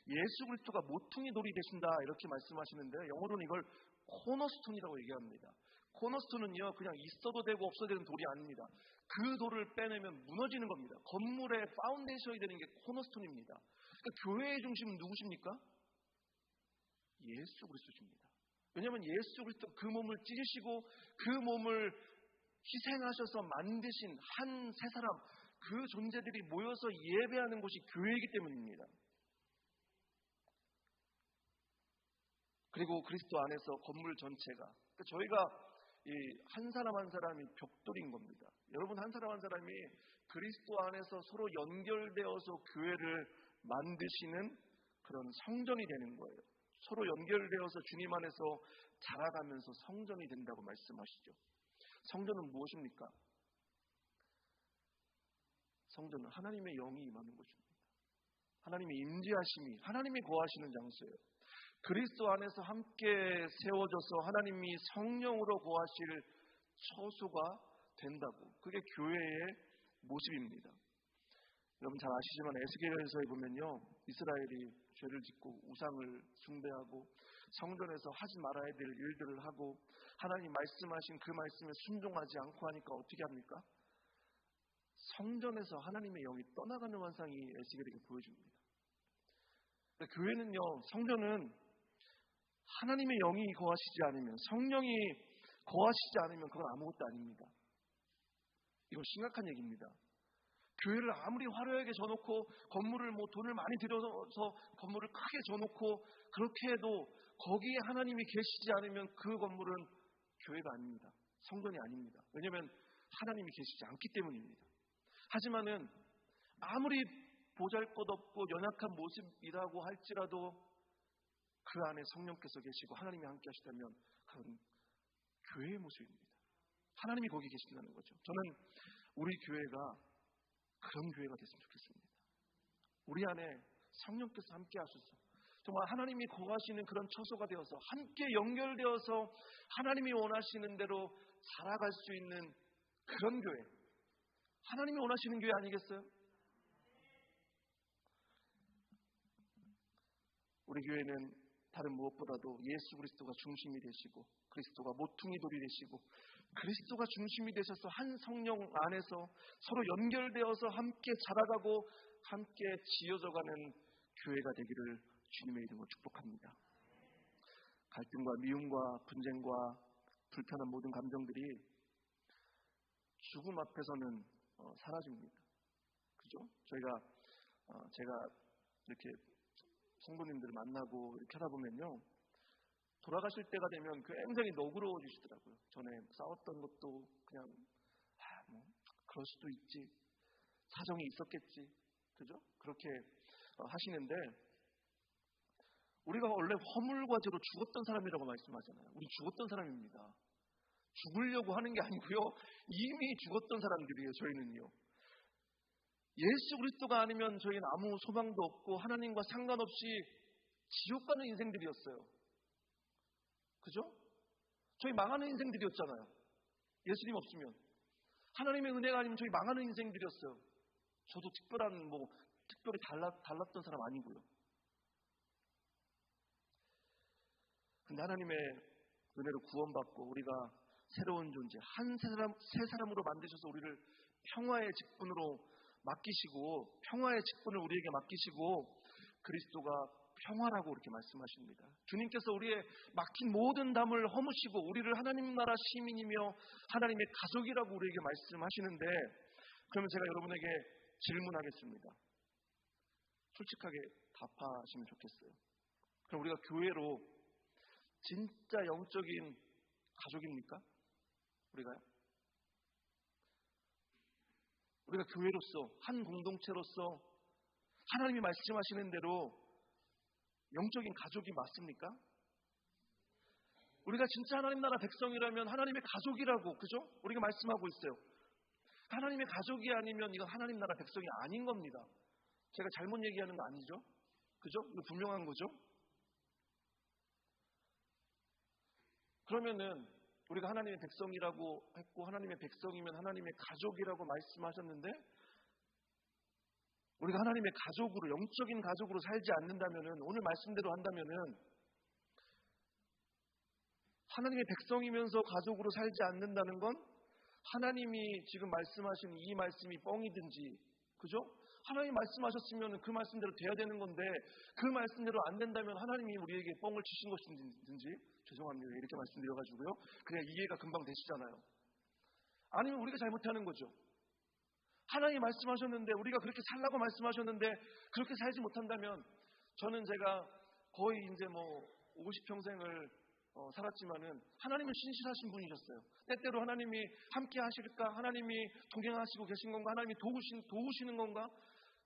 예수 그리스도가 모퉁이 돌이 되신다 이렇게 말씀하시는데 영어로는 이걸 코너스톤이라고 얘기합니다. 코너스톤은요 그냥 있어도 되고 없어도 되는 돌이 아닙니다. 그 돌을 빼내면 무너지는 겁니다. 건물의 파운데이션이 되는 게 코너스톤입니다. 그러니까 교회의 중심은 누구십니까? 예수 그리스도십니다. 왜냐하면 예수 그리스도 그 몸을 찢으시고 그 몸을 희생하셔서 만드신 한 세 사람, 그 존재들이 모여서 예배하는 곳이 교회이기 때문입니다. 그리고 그리스도 안에서 건물 전체가, 그러니까 저희가 한 사람 한 사람이 벽돌인 겁니다. 여러분 한 사람 한 사람이 그리스도 안에서 서로 연결되어서 교회를 만드시는 그런 성전이 되는 거예요. 서로 연결되어서 주님 안에서 자라가면서 성전이 된다고 말씀하시죠. 성전은 무엇입니까? 성전은 하나님의 영이 임하는 곳입니다. 하나님의 임재하심이, 하나님이 거하시는 장소예요. 그리스도 안에서 함께 세워져서 하나님이 성령으로 거하실 처소가 된다고. 그게 교회의 모습입니다. 여러분 잘 아시지만 에스겔서에 보면요, 이스라엘이 죄를 짓고 우상을 숭배하고 성전에서 하지 말아야 될 일들을 하고 하나님 말씀하신 그 말씀에 순종하지 않고 하니까 어떻게 합니까? 성전에서 하나님의 영이 떠나가는 환상이 에스겔에게 보여줍니다. 그러니까 교회는요, 성전은 하나님의 영이 거하시지 않으면, 성령이 거하시지 않으면 그건 아무것도 아닙니다. 이건 심각한 얘기입니다. 교회를 아무리 화려하게 져놓고 건물을 돈을 많이 들여서 건물을 크게 져놓고 그렇게 해도 거기에 하나님이 계시지 않으면 그 건물은 교회가 아닙니다. 성전이 아닙니다. 왜냐하면 하나님이 계시지 않기 때문입니다. 하지만은 아무리 보잘것없고 연약한 모습이라고 할지라도 그 안에 성령께서 계시고 하나님이 함께 하시다면 그건 교회의 모습입니다. 하나님이 거기 계신다는 거죠. 저는 우리 교회가 그런 교회가 됐으면 좋겠습니다. 우리 안에 성령께서 함께 하셔서 정말 하나님이 거하시는 그런 처소가 되어서 함께 연결되어서 하나님이 원하시는 대로 살아갈 수 있는 그런 교회, 하나님이 원하시는 교회 아니겠어요? 우리 교회는 다른 무엇보다도 예수 그리스도가 중심이 되시고 그리스도가 모퉁이 돌이 되시고 그리스도가 중심이 되셔서 한 성령 안에서 서로 연결되어서 함께 자라가고 함께 지어져가는 교회가 되기를 주님의 이름으로 축복합니다. 갈등과 미움과 분쟁과 불편한 모든 감정들이 죽음 앞에서는 사라집니다. 그죠? 제가 이렇게 성도님들을 만나고 이렇게 하다 보면요, 돌아가실 때가 되면 굉장히 너그러워지시더라고요. 전에 싸웠던 것도 그냥 그럴 수도 있지, 사정이 있었겠지, 그죠? 그렇게 하시는데 우리가 원래 허물과 죄로 죽었던 사람이라고 말씀하잖아요. 우리 죽었던 사람입니다. 죽으려고 하는 게 아니고요, 이미 죽었던 사람들이에요. 저희는요. 예수 그리스도가 아니면 저희는 아무 소망도 없고 하나님과 상관없이 지옥 가는 인생들이었어요. 그죠? 저희 망하는 인생들이었잖아요. 예수님 없으면. 하나님의 은혜가 아니면 저희 망하는 인생들이었어요. 저도 특별히 달랐던 사람 아니고요. 근데 하나님의 은혜로 구원받고 우리가 새로운 존재, 새 사람으로 만드셔서 우리를 평화의 직분으로 맡기시고, 평화의 직분을 우리에게 맡기시고, 그리스도가 평화라고 그렇게 말씀하십니다. 주님께서 우리의 막힌 모든 담을 허무시고 우리를 하나님 나라 시민이며 하나님의 가족이라고 우리에게 말씀하시는데, 그러면 제가 여러분에게 질문하겠습니다. 솔직하게 답하시면 좋겠어요. 그럼 우리가 교회로 진짜 영적인 가족입니까? 우리가 교회로서, 한 공동체로서 하나님이 말씀하시는 대로 영적인 가족이 맞습니까? 우리가 진짜 하나님 나라 백성이라면 하나님의 가족이라고, 그죠? 우리가 말씀하고 있어요. 하나님의 가족이 아니면 이건 하나님 나라 백성이 아닌 겁니다. 제가 잘못 얘기하는 거 아니죠? 그죠? 이거 분명한 거죠? 그러면은 우리가 하나님의 백성이라고 했고 하나님의 백성이면 하나님의 가족이라고 말씀하셨는데, 우리가 하나님의 가족으로, 영적인 가족으로 살지 않는다면은, 오늘 말씀대로 한다면은 하나님의 백성이면서 가족으로 살지 않는다는 건 하나님이 지금 말씀하신 이 말씀이 뻥이든지, 그죠? 하나님이 말씀하셨으면 그 말씀대로 돼야 되는 건데 그 말씀대로 안 된다면 하나님이 우리에게 뻥을 치신 것이든지, 죄송합니다, 이렇게 말씀드려가지고요, 그냥 이해가 금방 되시잖아요. 아니면 우리가 잘못하는 거죠. 하나님이 말씀하셨는데, 우리가 그렇게 살라고 말씀하셨는데 그렇게 살지 못한다면, 제가 거의 이제 50평생을 살았지만은 하나님은 신실하신 분이셨어요. 때때로 하나님이 함께 하실까, 하나님이 동행하시고 계신 건가, 하나님이 도우시는 건가,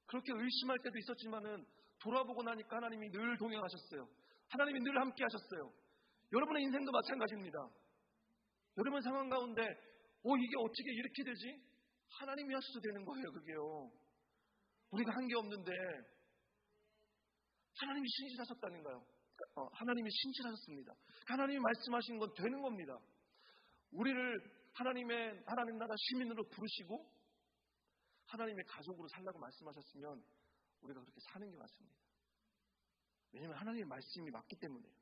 그렇게 의심할 때도 있었지만은 돌아보고 나니까 하나님이 늘 동행하셨어요. 하나님이 늘 함께 하셨어요. 여러분의 인생도 마찬가지입니다. 여러분 상황 가운데 이게 어떻게 이렇게 되지? 하나님이 하셔도 되는 거예요. 그게요. 우리가 한 게 없는데 하나님이 신실하셨다는 거예요. 하나님이 신실하셨습니다. 하나님이 말씀하신 건 되는 겁니다. 우리를 하나님 나라 시민으로 부르시고 하나님의 가족으로 살라고 말씀하셨으면 우리가 그렇게 사는 게 맞습니다. 왜냐하면 하나님의 말씀이 맞기 때문에요.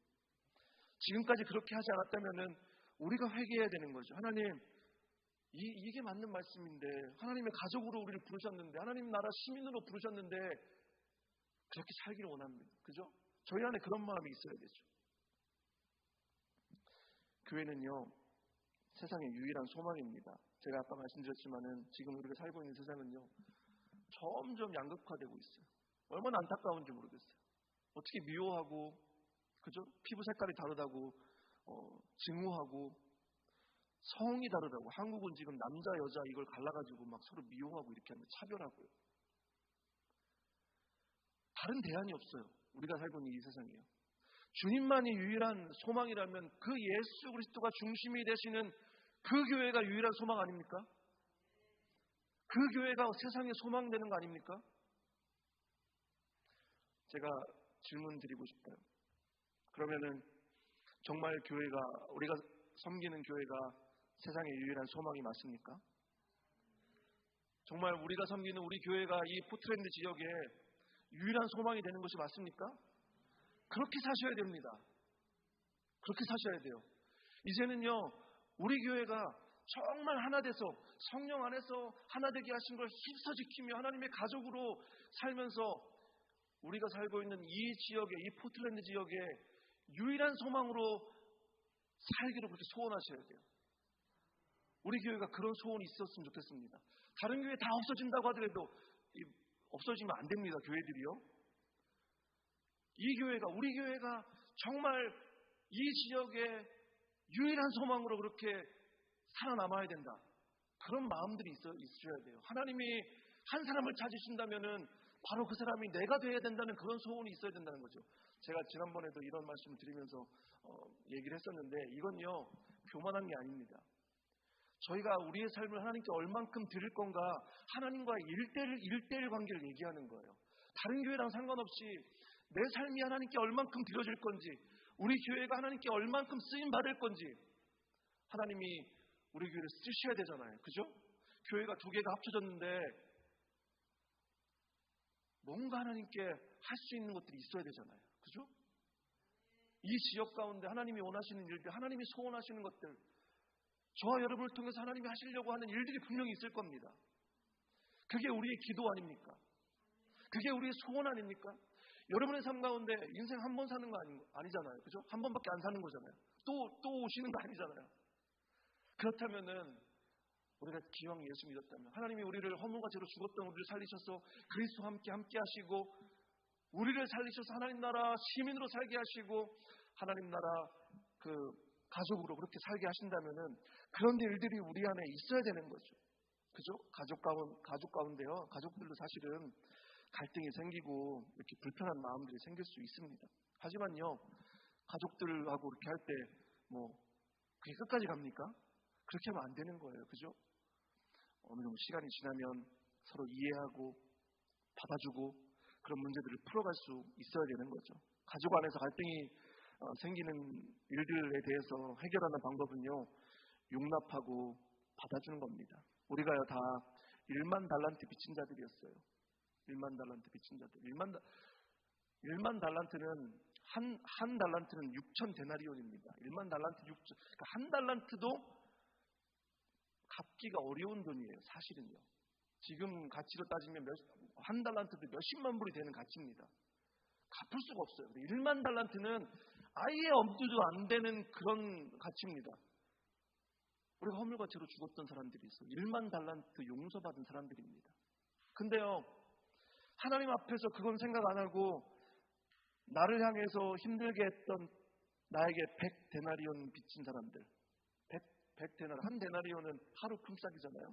지금까지 그렇게 하지 않았다면 우리가 회개해야 되는 거죠. 하나님, 이게 맞는 말씀인데, 하나님의 가족으로 우리를 부르셨는데, 하나님 나라 시민으로 부르셨는데 그렇게 살기를 원합니다. 그죠? 저희 안에 그런 마음이 있어야 되죠. 교회는요, 세상의 유일한 소망입니다. 제가 아까 말씀드렸지만은 지금 우리가 살고 있는 세상은요, 점점 양극화되고 있어요. 얼마나 안타까운지 모르겠어요. 어떻게 미워하고, 그죠? 피부 색깔이 다르다고, 증오하고, 성이 다르다고. 한국은 지금 남자, 여자 이걸 갈라가지고 막 서로 미워하고 이렇게 하면 차별하고요. 다른 대안이 없어요. 우리가 살고 있는 이 세상이요. 주님만이 유일한 소망이라면 그 예수 그리스도가 중심이 되시는 그 교회가 유일한 소망 아닙니까? 그 교회가 세상의 소망 되는 거 아닙니까? 제가 질문 드리고 싶어요. 그러면은 정말 교회가, 우리가 섬기는 교회가 세상의 유일한 소망이 맞습니까? 정말 우리가 섬기는 우리 교회가 이 포트랜드 지역에 유일한 소망이 되는 것이 맞습니까? 그렇게 사셔야 됩니다. 그렇게 사셔야 돼요. 이제는요, 우리 교회가 정말 하나 돼서 성령 안에서 하나 되게 하신 걸 힘써 지키며 하나님의 가족으로 살면서 우리가 살고 있는 이 지역에, 이 포틀랜드 지역에 유일한 소망으로 살기로 그렇게 소원하셔야 돼요. 우리 교회가 그런 소원이 있었으면 좋겠습니다. 다른 교회 다 없어진다고 하더라도 없어지면 안 됩니다. 교회들이요. 이 교회가, 우리 교회가 정말 이 지역에 유일한 소망으로 그렇게 살아남아야 된다. 그런 마음들이 있으셔야 돼요. 하나님이 한 사람을 찾으신다면은 바로 그 사람이 내가 되어야 된다는 그런 소원이 있어야 된다는 거죠. 제가 지난번에도 이런 말씀을 드리면서 얘기를 했었는데, 이건요, 교만한 게 아닙니다. 저희가 우리의 삶을 하나님께 얼만큼 드릴 건가, 하나님과의 1대1 관계를 얘기하는 거예요. 다른 교회랑 상관없이 내 삶이 하나님께 얼만큼 드려질 건지, 우리 교회가 하나님께 얼만큼 쓰임 받을 건지 하나님이 우리 교회를 쓰셔야 되잖아요. 그죠? 교회가 두 개가 합쳐졌는데 뭔가 하나님께 할 수 있는 것들이 있어야 되잖아요. 그죠? 이 지역 가운데 하나님이 원하시는 일들, 하나님이 소원하시는 것들, 저와 여러분을 통해서 하나님이 하시려고 하는 일들이 분명히 있을 겁니다. 그게 우리의 기도 아닙니까? 그게 우리의 소원 아닙니까? 여러분의 삶 가운데 인생 한 번 사는 거 아니잖아요. 그죠? 한 번밖에 안 사는 거잖아요. 또 오시는 거 아니잖아요. 그렇다면은 우리가 기왕 예수 믿었다면, 하나님이 우리를 허물과 죄로 죽었던 우리를 살리셔서 그리스도와 함께 하시고, 우리를 살리셔서 하나님 나라 시민으로 살게 하시고, 하나님 나라 그 가족으로 그렇게 살게 하신다면은 그런 일들이 우리 안에 있어야 되는 거죠. 그죠? 가족 가운데요, 가족들도 사실은 갈등이 생기고 이렇게 불편한 마음들이 생길 수 있습니다. 하지만요, 가족들하고 이렇게 할 때 그게 끝까지 갑니까? 그렇게 하면 안 되는 거예요. 그죠? 어느 정도 시간이 지나면 서로 이해하고 받아주고 그런 문제들을 풀어갈 수 있어야 되는 거죠. 가족 안에서 갈등이 생기는 일들에 대해서 해결하는 방법은요, 용납하고 받아주는 겁니다. 우리가요 다 1만 달란트 빚진 자들이었어요. 1만 달란트 빚진 자들. 1만 달란트는 한 달란트는 6천 데나리온입니다. 1만 달란트 6천. 그러니까 한 달란트도 갚기가 어려운 돈이에요. 사실은요. 지금 가치로 따지면 한 달란트도 몇십만 불이 되는 가치입니다. 갚을 수가 없어요. 1만 달란트는 아예 엄두도 안 되는 그런 가치입니다. 우리가 허물과 죄로 죽었던 사람들이 있어요. 1만 달란트 용서받은 사람들입니다. 근데요, 하나님 앞에서 그건 생각 안 하고 나를 향해서 힘들게 했던 나에게 100데나리온 빚진 사람들, 100데나리온, 한 데나리온은 하루 품삯이잖아요.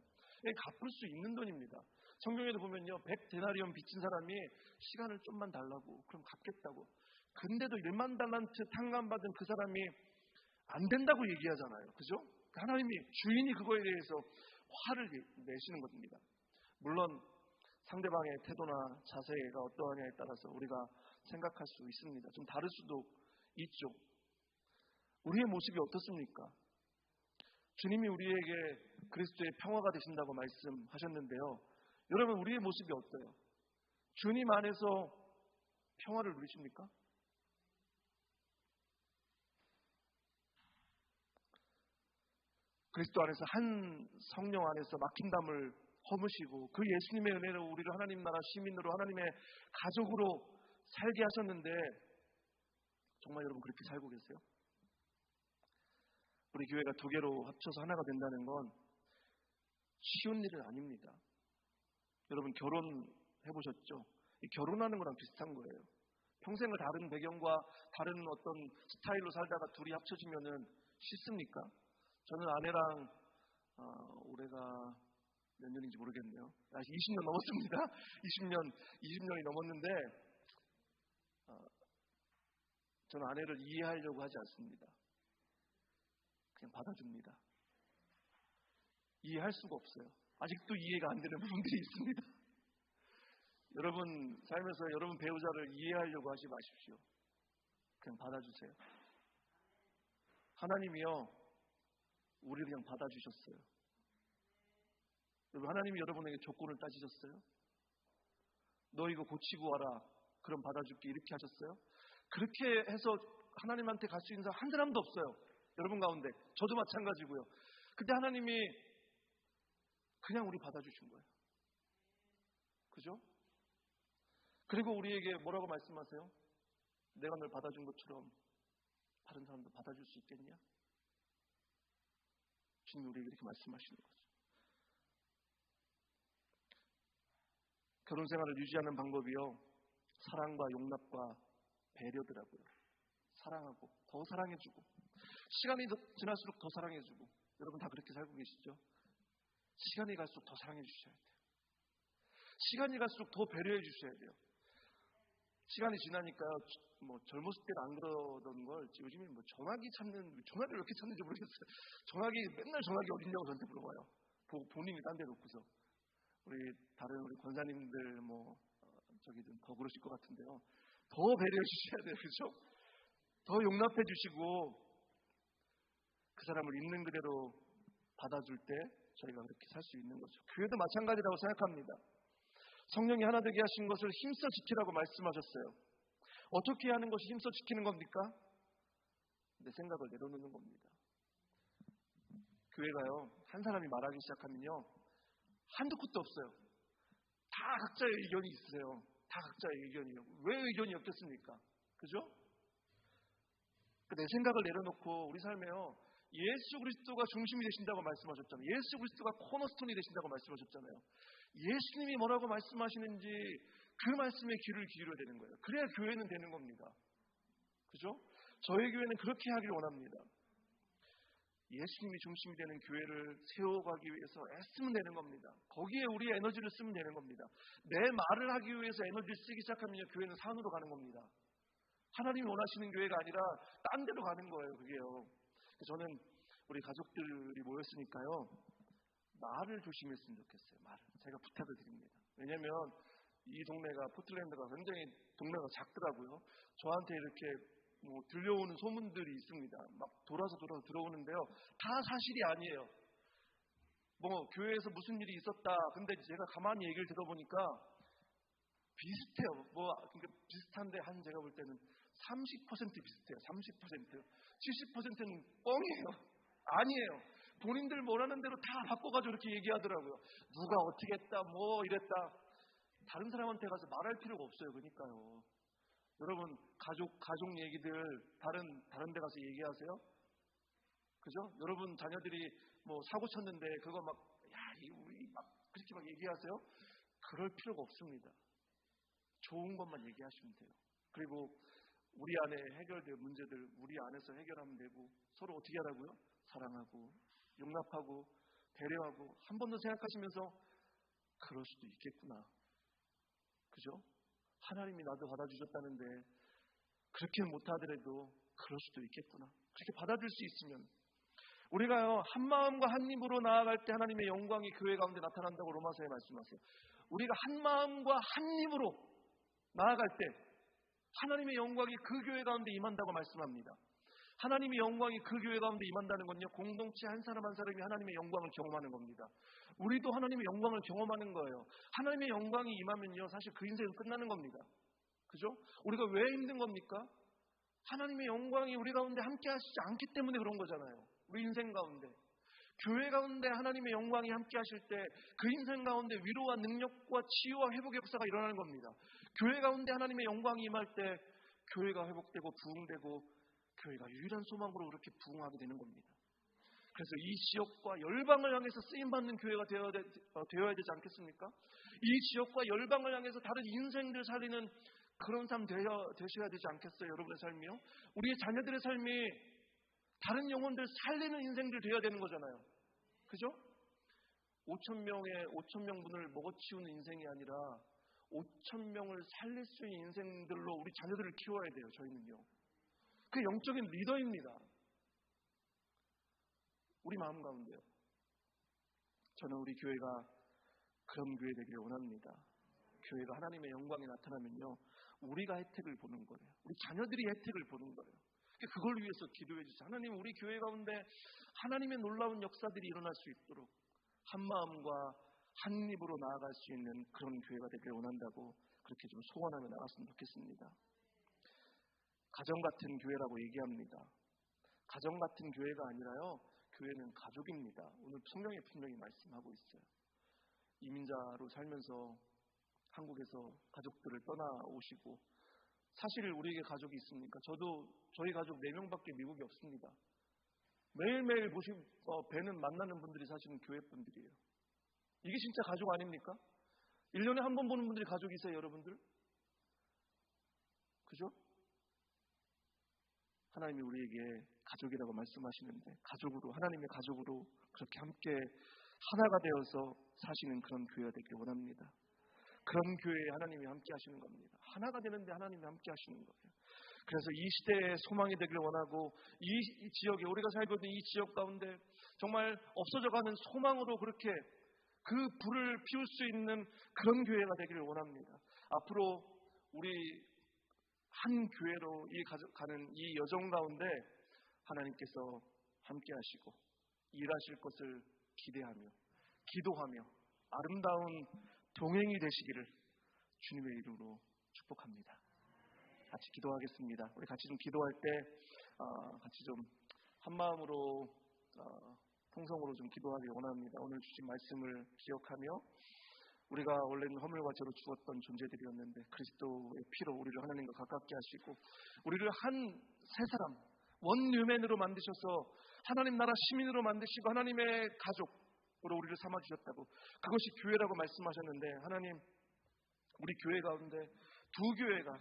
갚을 수 있는 돈입니다. 성경에도 보면요, 100데나리온 빚진 사람이 시간을 좀만 달라고, 그럼 갚겠다고. 근데도 1만 달란트 탕감받은 그 사람이 안 된다고 얘기하잖아요. 그죠? 하나님이, 주인이 그거에 대해서 화를 내시는 겁니다. 물론 상대방의 태도나 자세가 어떠하냐에 따라서 우리가 생각할 수 있습니다. 좀 다를 수도 있죠. 우리의 모습이 어떻습니까? 주님이 우리에게 그리스도의 평화가 되신다고 말씀하셨는데요, 여러분, 우리의 모습이 어때요? 주님 안에서 평화를 누리십니까? 그리스도 안에서 한 성령 안에서 막힌 담을 허무시고 그 예수님의 은혜로 우리를 하나님 나라 시민으로 하나님의 가족으로 살게 하셨는데 정말 여러분 그렇게 살고 계세요? 우리 교회가 두 개로 합쳐서 하나가 된다는 건 쉬운 일은 아닙니다. 여러분 결혼해보셨죠? 결혼하는 거랑 비슷한 거예요. 평생을 다른 배경과 다른 어떤 스타일로 살다가 둘이 합쳐지면은 쉽습니까? 저는 아내랑 올해가 몇 년인지 모르겠네요. 20년 넘었습니다. 20년이 넘었는데 저는 아내를 이해하려고 하지 않습니다. 그냥 받아줍니다. 이해할 수가 없어요. 아직도 이해가 안 되는 부분들이 있습니다. 여러분 삶에서 여러분 배우자를 이해하려고 하지 마십시오. 그냥 받아주세요. 하나님이요, 우리를 그냥 받아주셨어요. 여러분, 하나님이 여러분에게 조건을 따지셨어요? 너 이거 고치고 와라, 그럼 받아줄게, 이렇게 하셨어요? 그렇게 해서 하나님한테 갈 수 있는 사람 한 사람도 없어요. 여러분 가운데 저도 마찬가지고요. 근데 하나님이 그냥 우리 받아주신 거예요. 그죠? 그리고 우리에게 뭐라고 말씀하세요? 내가 널 받아준 것처럼 다른 사람도 받아줄 수 있겠냐? 주님이 우리에게 이렇게 말씀하시는 거죠. 결혼 생활을 유지하는 방법이요, 사랑과 용납과 배려더라고요. 사랑하고 더 사랑해주고, 시간이 지날수록 더 사랑해주고. 여러분 다 그렇게 살고 계시죠? 시간이 갈수록 더 사랑해 주셔야 돼요. 시간이 갈수록 더 배려해 주셔야 돼요. 시간이 지나니까 젊었을 때는 안 그러던 걸 요즘에는 전화기를 왜 이렇게 찾는지 모르겠어요. 맨날 전화기 어딨냐고 저한테 물어봐요. 본인이 딴 데 놓고서. 우리 권사님들 저기든 더 그러실 것 같은데요. 더 배려해 주셔야 돼요. 그렇죠? 더 용납해 주시고 그 사람을 있는 그대로 받아줄 때 저희가 그렇게 살 수 있는 거죠. 교회도 마찬가지라고 생각합니다. 성령이 하나 되게 하신 것을 힘써 지키라고 말씀하셨어요. 어떻게 하는 것이 힘써 지키는 겁니까? 내 생각을 내려놓는 겁니다. 교회가요, 한 사람이 말하기 시작하면요, 한두 끝도 없어요. 다 각자의 의견이 있으세요. 다 각자의 의견이에요. 왜 의견이 없겠습니까? 그죠? 내 생각을 내려놓고 우리 삶에요, 예수 그리스도가 중심이 되신다고 말씀하셨잖아요. 예수 그리스도가 코너스톤이 되신다고 말씀하셨잖아요. 예수님이 뭐라고 말씀하시는지 그 말씀에 귀를 기울여야 되는 거예요. 그래야 교회는 되는 겁니다. 그죠? 저희 교회는 그렇게 하길 원합니다. 예수님이 중심이 되는 교회를 세워가기 위해서 애쓰면 되는 겁니다. 거기에 우리의 에너지를 쓰면 되는 겁니다. 내 말을 하기 위해서 에너지를 쓰기 시작하면 교회는 산으로 가는 겁니다. 하나님이 원하시는 교회가 아니라 딴 데로 가는 거예요. 그게요. 저는 우리 가족들이 모였으니까요, 말을 조심했으면 좋겠어요. 말을. 제가 부탁을 드립니다. 왜냐하면 이 동네가, 포틀랜드가 굉장히 동네가 작더라고요. 저한테 이렇게 들려오는 소문들이 있습니다. 막 돌아서 들어오는데요, 다 사실이 아니에요. 교회에서 무슨 일이 있었다. 근데 제가 가만히 얘기를 들어보니까 비슷해요. 그러니까 비슷한데 제가 볼 때는 30% 비슷해요. 30%. 70%는 뻥이에요. 아니에요. 본인들 원하는 대로 다 바꿔가지고 이렇게 얘기하더라고요. 누가 어떻게 했다, 이랬다. 다른 사람한테 가서 말할 필요가 없어요. 그러니까요. 여러분, 가족 얘기들 다른 데 가서 얘기하세요? 그죠? 여러분 자녀들이 사고 쳤는데 그거 우리 그렇게 얘기하세요? 그럴 필요가 없습니다. 좋은 것만 얘기하시면 돼요. 그리고 우리 안에 해결될 문제들 우리 안에서 해결하면 되고, 서로 어떻게 하라고요? 사랑하고 용납하고 배려하고. 한 번 더 생각하시면서 그럴 수도 있겠구나. 그죠? 하나님이 나도 받아주셨다는데 그렇게는 못하더라도 그럴 수도 있겠구나. 그렇게 받아줄 수 있으면 우리가요, 한 마음과 한 입으로 나아갈 때 하나님의 영광이 교회 가운데 나타난다고 로마서에 말씀하세요. 우리가 한 마음과 한 입으로 나아갈 때 하나님의 영광이 그 교회 가운데 임한다고 말씀합니다. 하나님의 영광이 그 교회 가운데 임한다는 건요, 공동체 한 사람 한 사람이 하나님의 영광을 경험하는 겁니다. 우리도 하나님의 영광을 경험하는 거예요. 하나님의 영광이 임하면요, 사실 그 인생은 끝나는 겁니다. 그죠? 우리가 왜 힘든 겁니까? 하나님의 영광이 우리 가운데 함께 하시지 않기 때문에 그런 거잖아요. 우리 인생 가운데. 교회 가운데 하나님의 영광이 함께 하실 때 그 인생 가운데 위로와 능력과 치유와 회복의 역사가 일어나는 겁니다. 교회 가운데 하나님의 영광이 임할 때 교회가 회복되고 부흥되고 교회가 유일한 소망으로 그렇게 부흥하게 되는 겁니다. 그래서 이 지역과 열방을 향해서 쓰임받는 교회가 되어야 되지 않겠습니까? 이 지역과 열방을 향해서 다른 인생들 살리는 그런 삶 되셔야 되지 않겠어요? 여러분의 삶이요? 우리의 자녀들의 삶이 다른 영혼들 살리는 인생들 되어야 되는 거잖아요. 그죠? 5,000명분을 먹어치우는 인생이 아니라 5,000명을 살릴 수 있는 인생들로 우리 자녀들을 키워야 돼요. 저희는요. 그게 영적인 리더입니다. 우리 마음 가운데요. 저는 우리 교회가 그런 교회 되기를 원합니다. 교회가 하나님의 영광이 나타나면요, 우리가 혜택을 보는 거예요. 우리 자녀들이 혜택을 보는 거예요. 그걸 위해서 기도해 주세요. 하나님, 우리 교회 가운데 하나님의 놀라운 역사들이 일어날 수 있도록 한 마음과 한 입으로 나아갈 수 있는 그런 교회가 되길 원한다고 그렇게 좀 소원하며 나갔으면 좋겠습니다. 가정 같은 교회라고 얘기합니다. 가정 같은 교회가 아니라요, 교회는 가족입니다. 오늘 성경에 분명히 말씀하고 있어요. 이민자로 살면서 한국에서 가족들을 떠나오시고, 사실 우리에게 가족이 있습니까? 저도 저희 가족 4명밖에 미국에 없습니다. 매일매일 뵈는 만나는 분들이 사실은 교회 분들이에요. 이게 진짜 가족 아닙니까? 1년에 한 번 보는 분들이 가족이세요, 여러분들? 그죠? 하나님이 우리에게 가족이라고 말씀하시는데, 가족으로, 하나님의 가족으로 그렇게 함께 하나가 되어서 사시는 그런 교회가 되길 원합니다. 그런 교회에 하나님이 함께 하시는 겁니다. 하나가 되는데 하나님이 함께 하시는 거예요. 그래서 이 시대의 소망이 되길 원하고, 이 지역에, 우리가 살고 있는 이 지역 가운데 정말 없어져가는 소망으로 그렇게 그 불을 피울 수 있는 그런 교회가 되기를 원합니다. 앞으로 우리 한 교회로 가는 이 여정 가운데 하나님께서 함께 하시고 일하실 것을 기대하며 기도하며 아름다운 동행이 되시기를 주님의 이름으로 축복합니다. 같이 기도하겠습니다. 우리 같이 좀 기도할 때 같이 좀 한마음으로 통성으로 좀 기도하길 원합니다. 오늘 주신 말씀을 기억하며 우리가 원래는 허물과 죄로 죽었던 존재들이었는데 그리스도의 피로 우리를 하나님과 가깝게 하시고 우리를 한 새 사람 원뉴맨으로 만드셔서 하나님 나라 시민으로 만드시고 하나님의 가족으로 우리를 삼아주셨다고, 그것이 교회라고 말씀하셨는데, 하나님 우리 교회 가운데 두 교회가,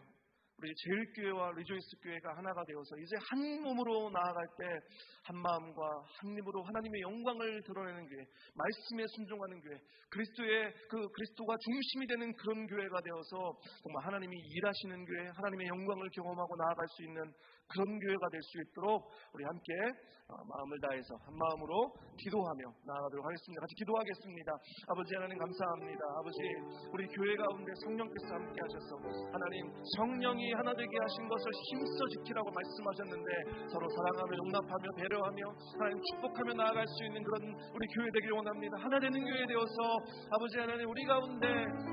우리 제일교회와 리조이스 교회가 하나가 되어서 이제 한 몸으로 나아갈 때 한 마음과 한 입으로 하나님의 영광을 드러내는 교회, 말씀에 순종하는 교회, 그리스도가 중심이 되는 그런 교회가 되어서 정말 하나님이 일하시는 교회, 하나님의 영광을 경험하고 나아갈 수 있는 그런 교회가 될 수 있도록 우리 함께 마음을 다해서 한 마음으로 기도하며 나아가도록 하겠습니다. 같이 기도하겠습니다. 아버지 하나님 감사합니다. 아버지, 우리 교회 가운데 성령께서 함께 하셔서 하나님 성령이 하나 되게 하신 것을 힘써 지키라고 말씀하셨는데, 서로 사랑하며 용납하며 배려하며 하나님 축복하며 나아갈 수 있는 그런 우리 교회 되기를 원합니다. 하나 되는 교회 되어서 아버지 하나님 우리 가운데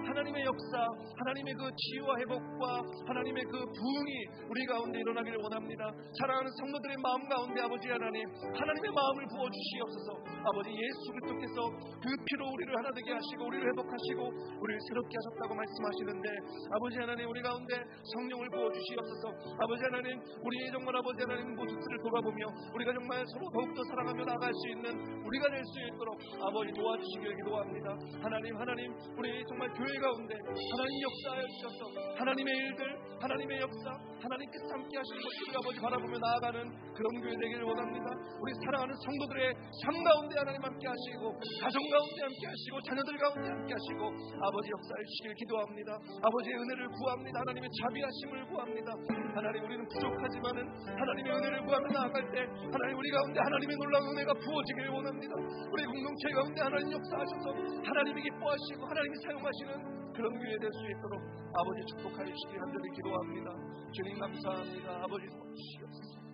하나님의 역사, 하나님의 그 치유와 회복과 하나님의 그 부흥이 우리 가운데 일어나기를 원합니다. 사랑하는 성도들의 마음 가운데 아버지 하나님 하나님의 마음을 부어주시옵소서. 아버지 예수 그리스도께서 그 피로 우리를 하나 되게 하시고 우리를 회복하시고 우리를 새롭게 하셨다고 말씀하시는데, 아버지 하나님 우리 가운데 성령을 부어주시옵소서. 아버지 하나님 우리 정말 아버지 하나님 모습들을 돌아보며 우리가 정말 서로 더욱더 사랑하며 나아갈 수 있는 우리가 될 수 있도록 아버지 도와주시기를 기도합니다. 하나님 우리 정말 교회 가운데 하나님 역사하여 주셔서 하나님의 일들, 하나님의 역사, 하나님께서 함께 하시는 것들을 아버지 바라보며 나아가는 그런 교회 되기를 원합니다. 우리 사랑하는 성도들의 삶 가운데 하나님 함께 하시고 가정 가운데 함께 하시고 자녀들 가운데 함께 하시고 아버지 역사해 주시길 기도합니다. 아버지의 은혜를 구합니다. 하나님의 자비하심을 구합니다. 하나님 우리는 부족하지만은 하나님의 은혜를 구하며 나아갈 때 하나님 우리 가운데 하나님의 놀라운 은혜가 부어지기를 원합니다. 우리 공동체 가운데 하나님 역사하셔서 하나님이 기뻐하시고 하나님이 사용하시는 그런 교회 될 수 있도록 아버지 축복하여 주시길 간절히 기도합니다. 주님 감사합니다. 아버지 도와주시옵소서.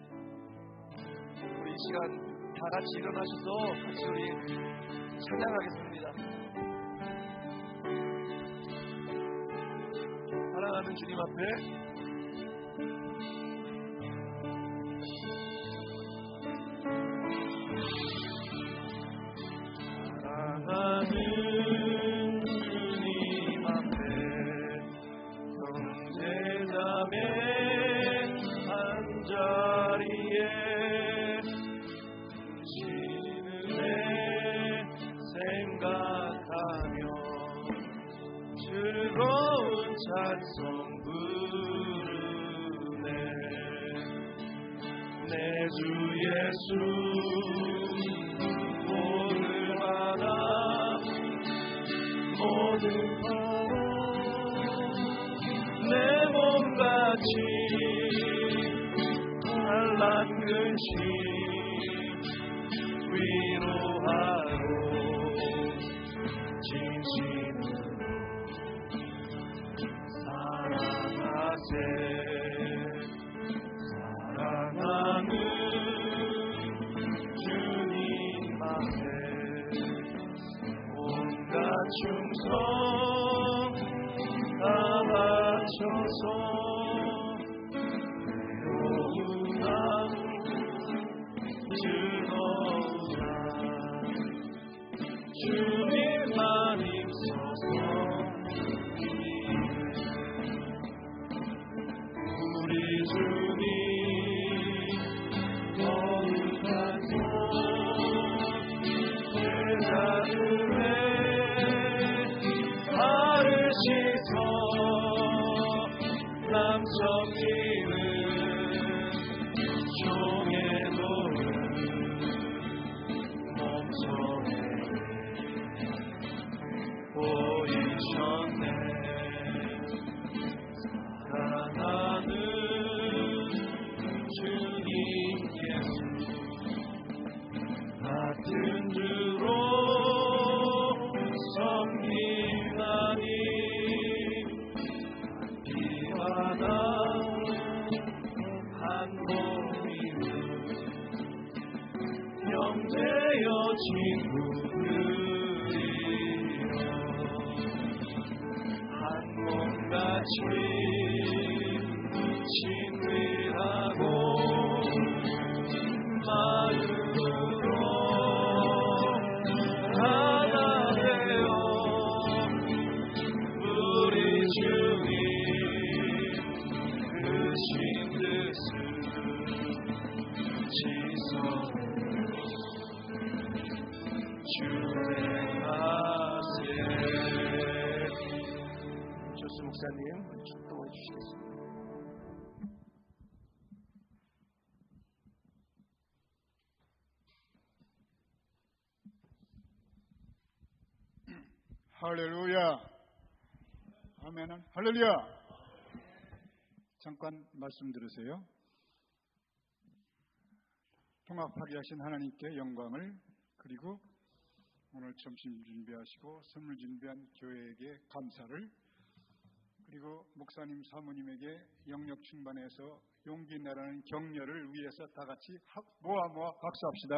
우리 이 시간 다 같이 일어나셔서 같이 우리 찬양하겠습니다. 사랑하는 주님 앞에 사랑하는 주님 앞에 형제자매 한자리에 주시는 내 생각하며 즐거운 찬송 부르네. 내 주 예수 오늘마다 모든 바람 내 몸같이 찬란 근심 위로하러 진심으로 사랑하세. 사랑하는 주님 앞에 온갖 충성 다 바쳐서 외로운 마음 즐거우라. 주님만 있어서 우리 주님 거룩한 손 제자들의 발을 씻어 남성이는 종의 노를 몸속에 보이셨네. 사랑하는 주님 예수 같은 주로 섬기나니 비바다 한 몸이는 형제여 친구들이여 한 몸같이 친밀하고 마음으로 하나 되어 우리 주님 크신 뜻을 지속하세. 조수 목사님 축도해 주시겠습니다. 할렐루야. 아멘은 할렐루야. 잠깐 말씀 들으세요. 통합하게 하신 하나님께 영광을, 그리고 오늘 점심 준비하시고 선물 준비한 교회에게 감사를, 그리고 목사님 사모님에게 영역 충만해서 용기 내라는 격려를 위해서 다 같이 모아 박수합시다.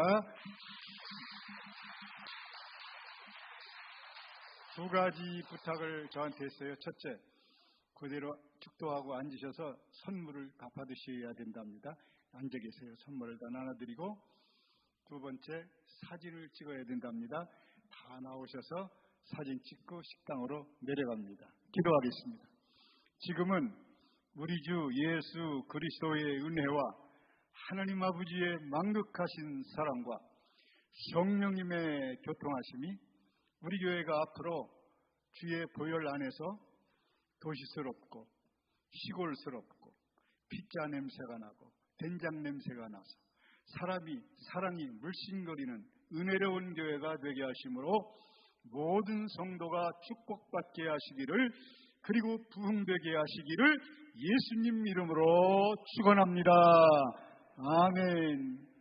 두 가지 부탁을 저한테 했어요. 첫째, 그대로 축도하고 앉으셔서 선물을 갚아드셔야 된답니다. 앉아 계세요. 선물을 다 나눠드리고, 두 번째, 사진을 찍어야 된답니다. 다 나오셔서 사진 찍고 식당으로 내려갑니다. 기도하겠습니다. 지금은 우리 주 예수 그리스도의 은혜와 하나님 아버지의 망극하신 사랑과 성령님의 교통하심이 우리 교회가 앞으로 주의 보혈 안에서 도시스럽고 시골스럽고 피자 냄새가 나고 된장 냄새가 나서 사랑이 물씬거리는 은혜로운 교회가 되게 하심으로 모든 성도가 축복받게 하시기를, 그리고 부흥되게 하시기를 예수님 이름으로 축원합니다. 아멘.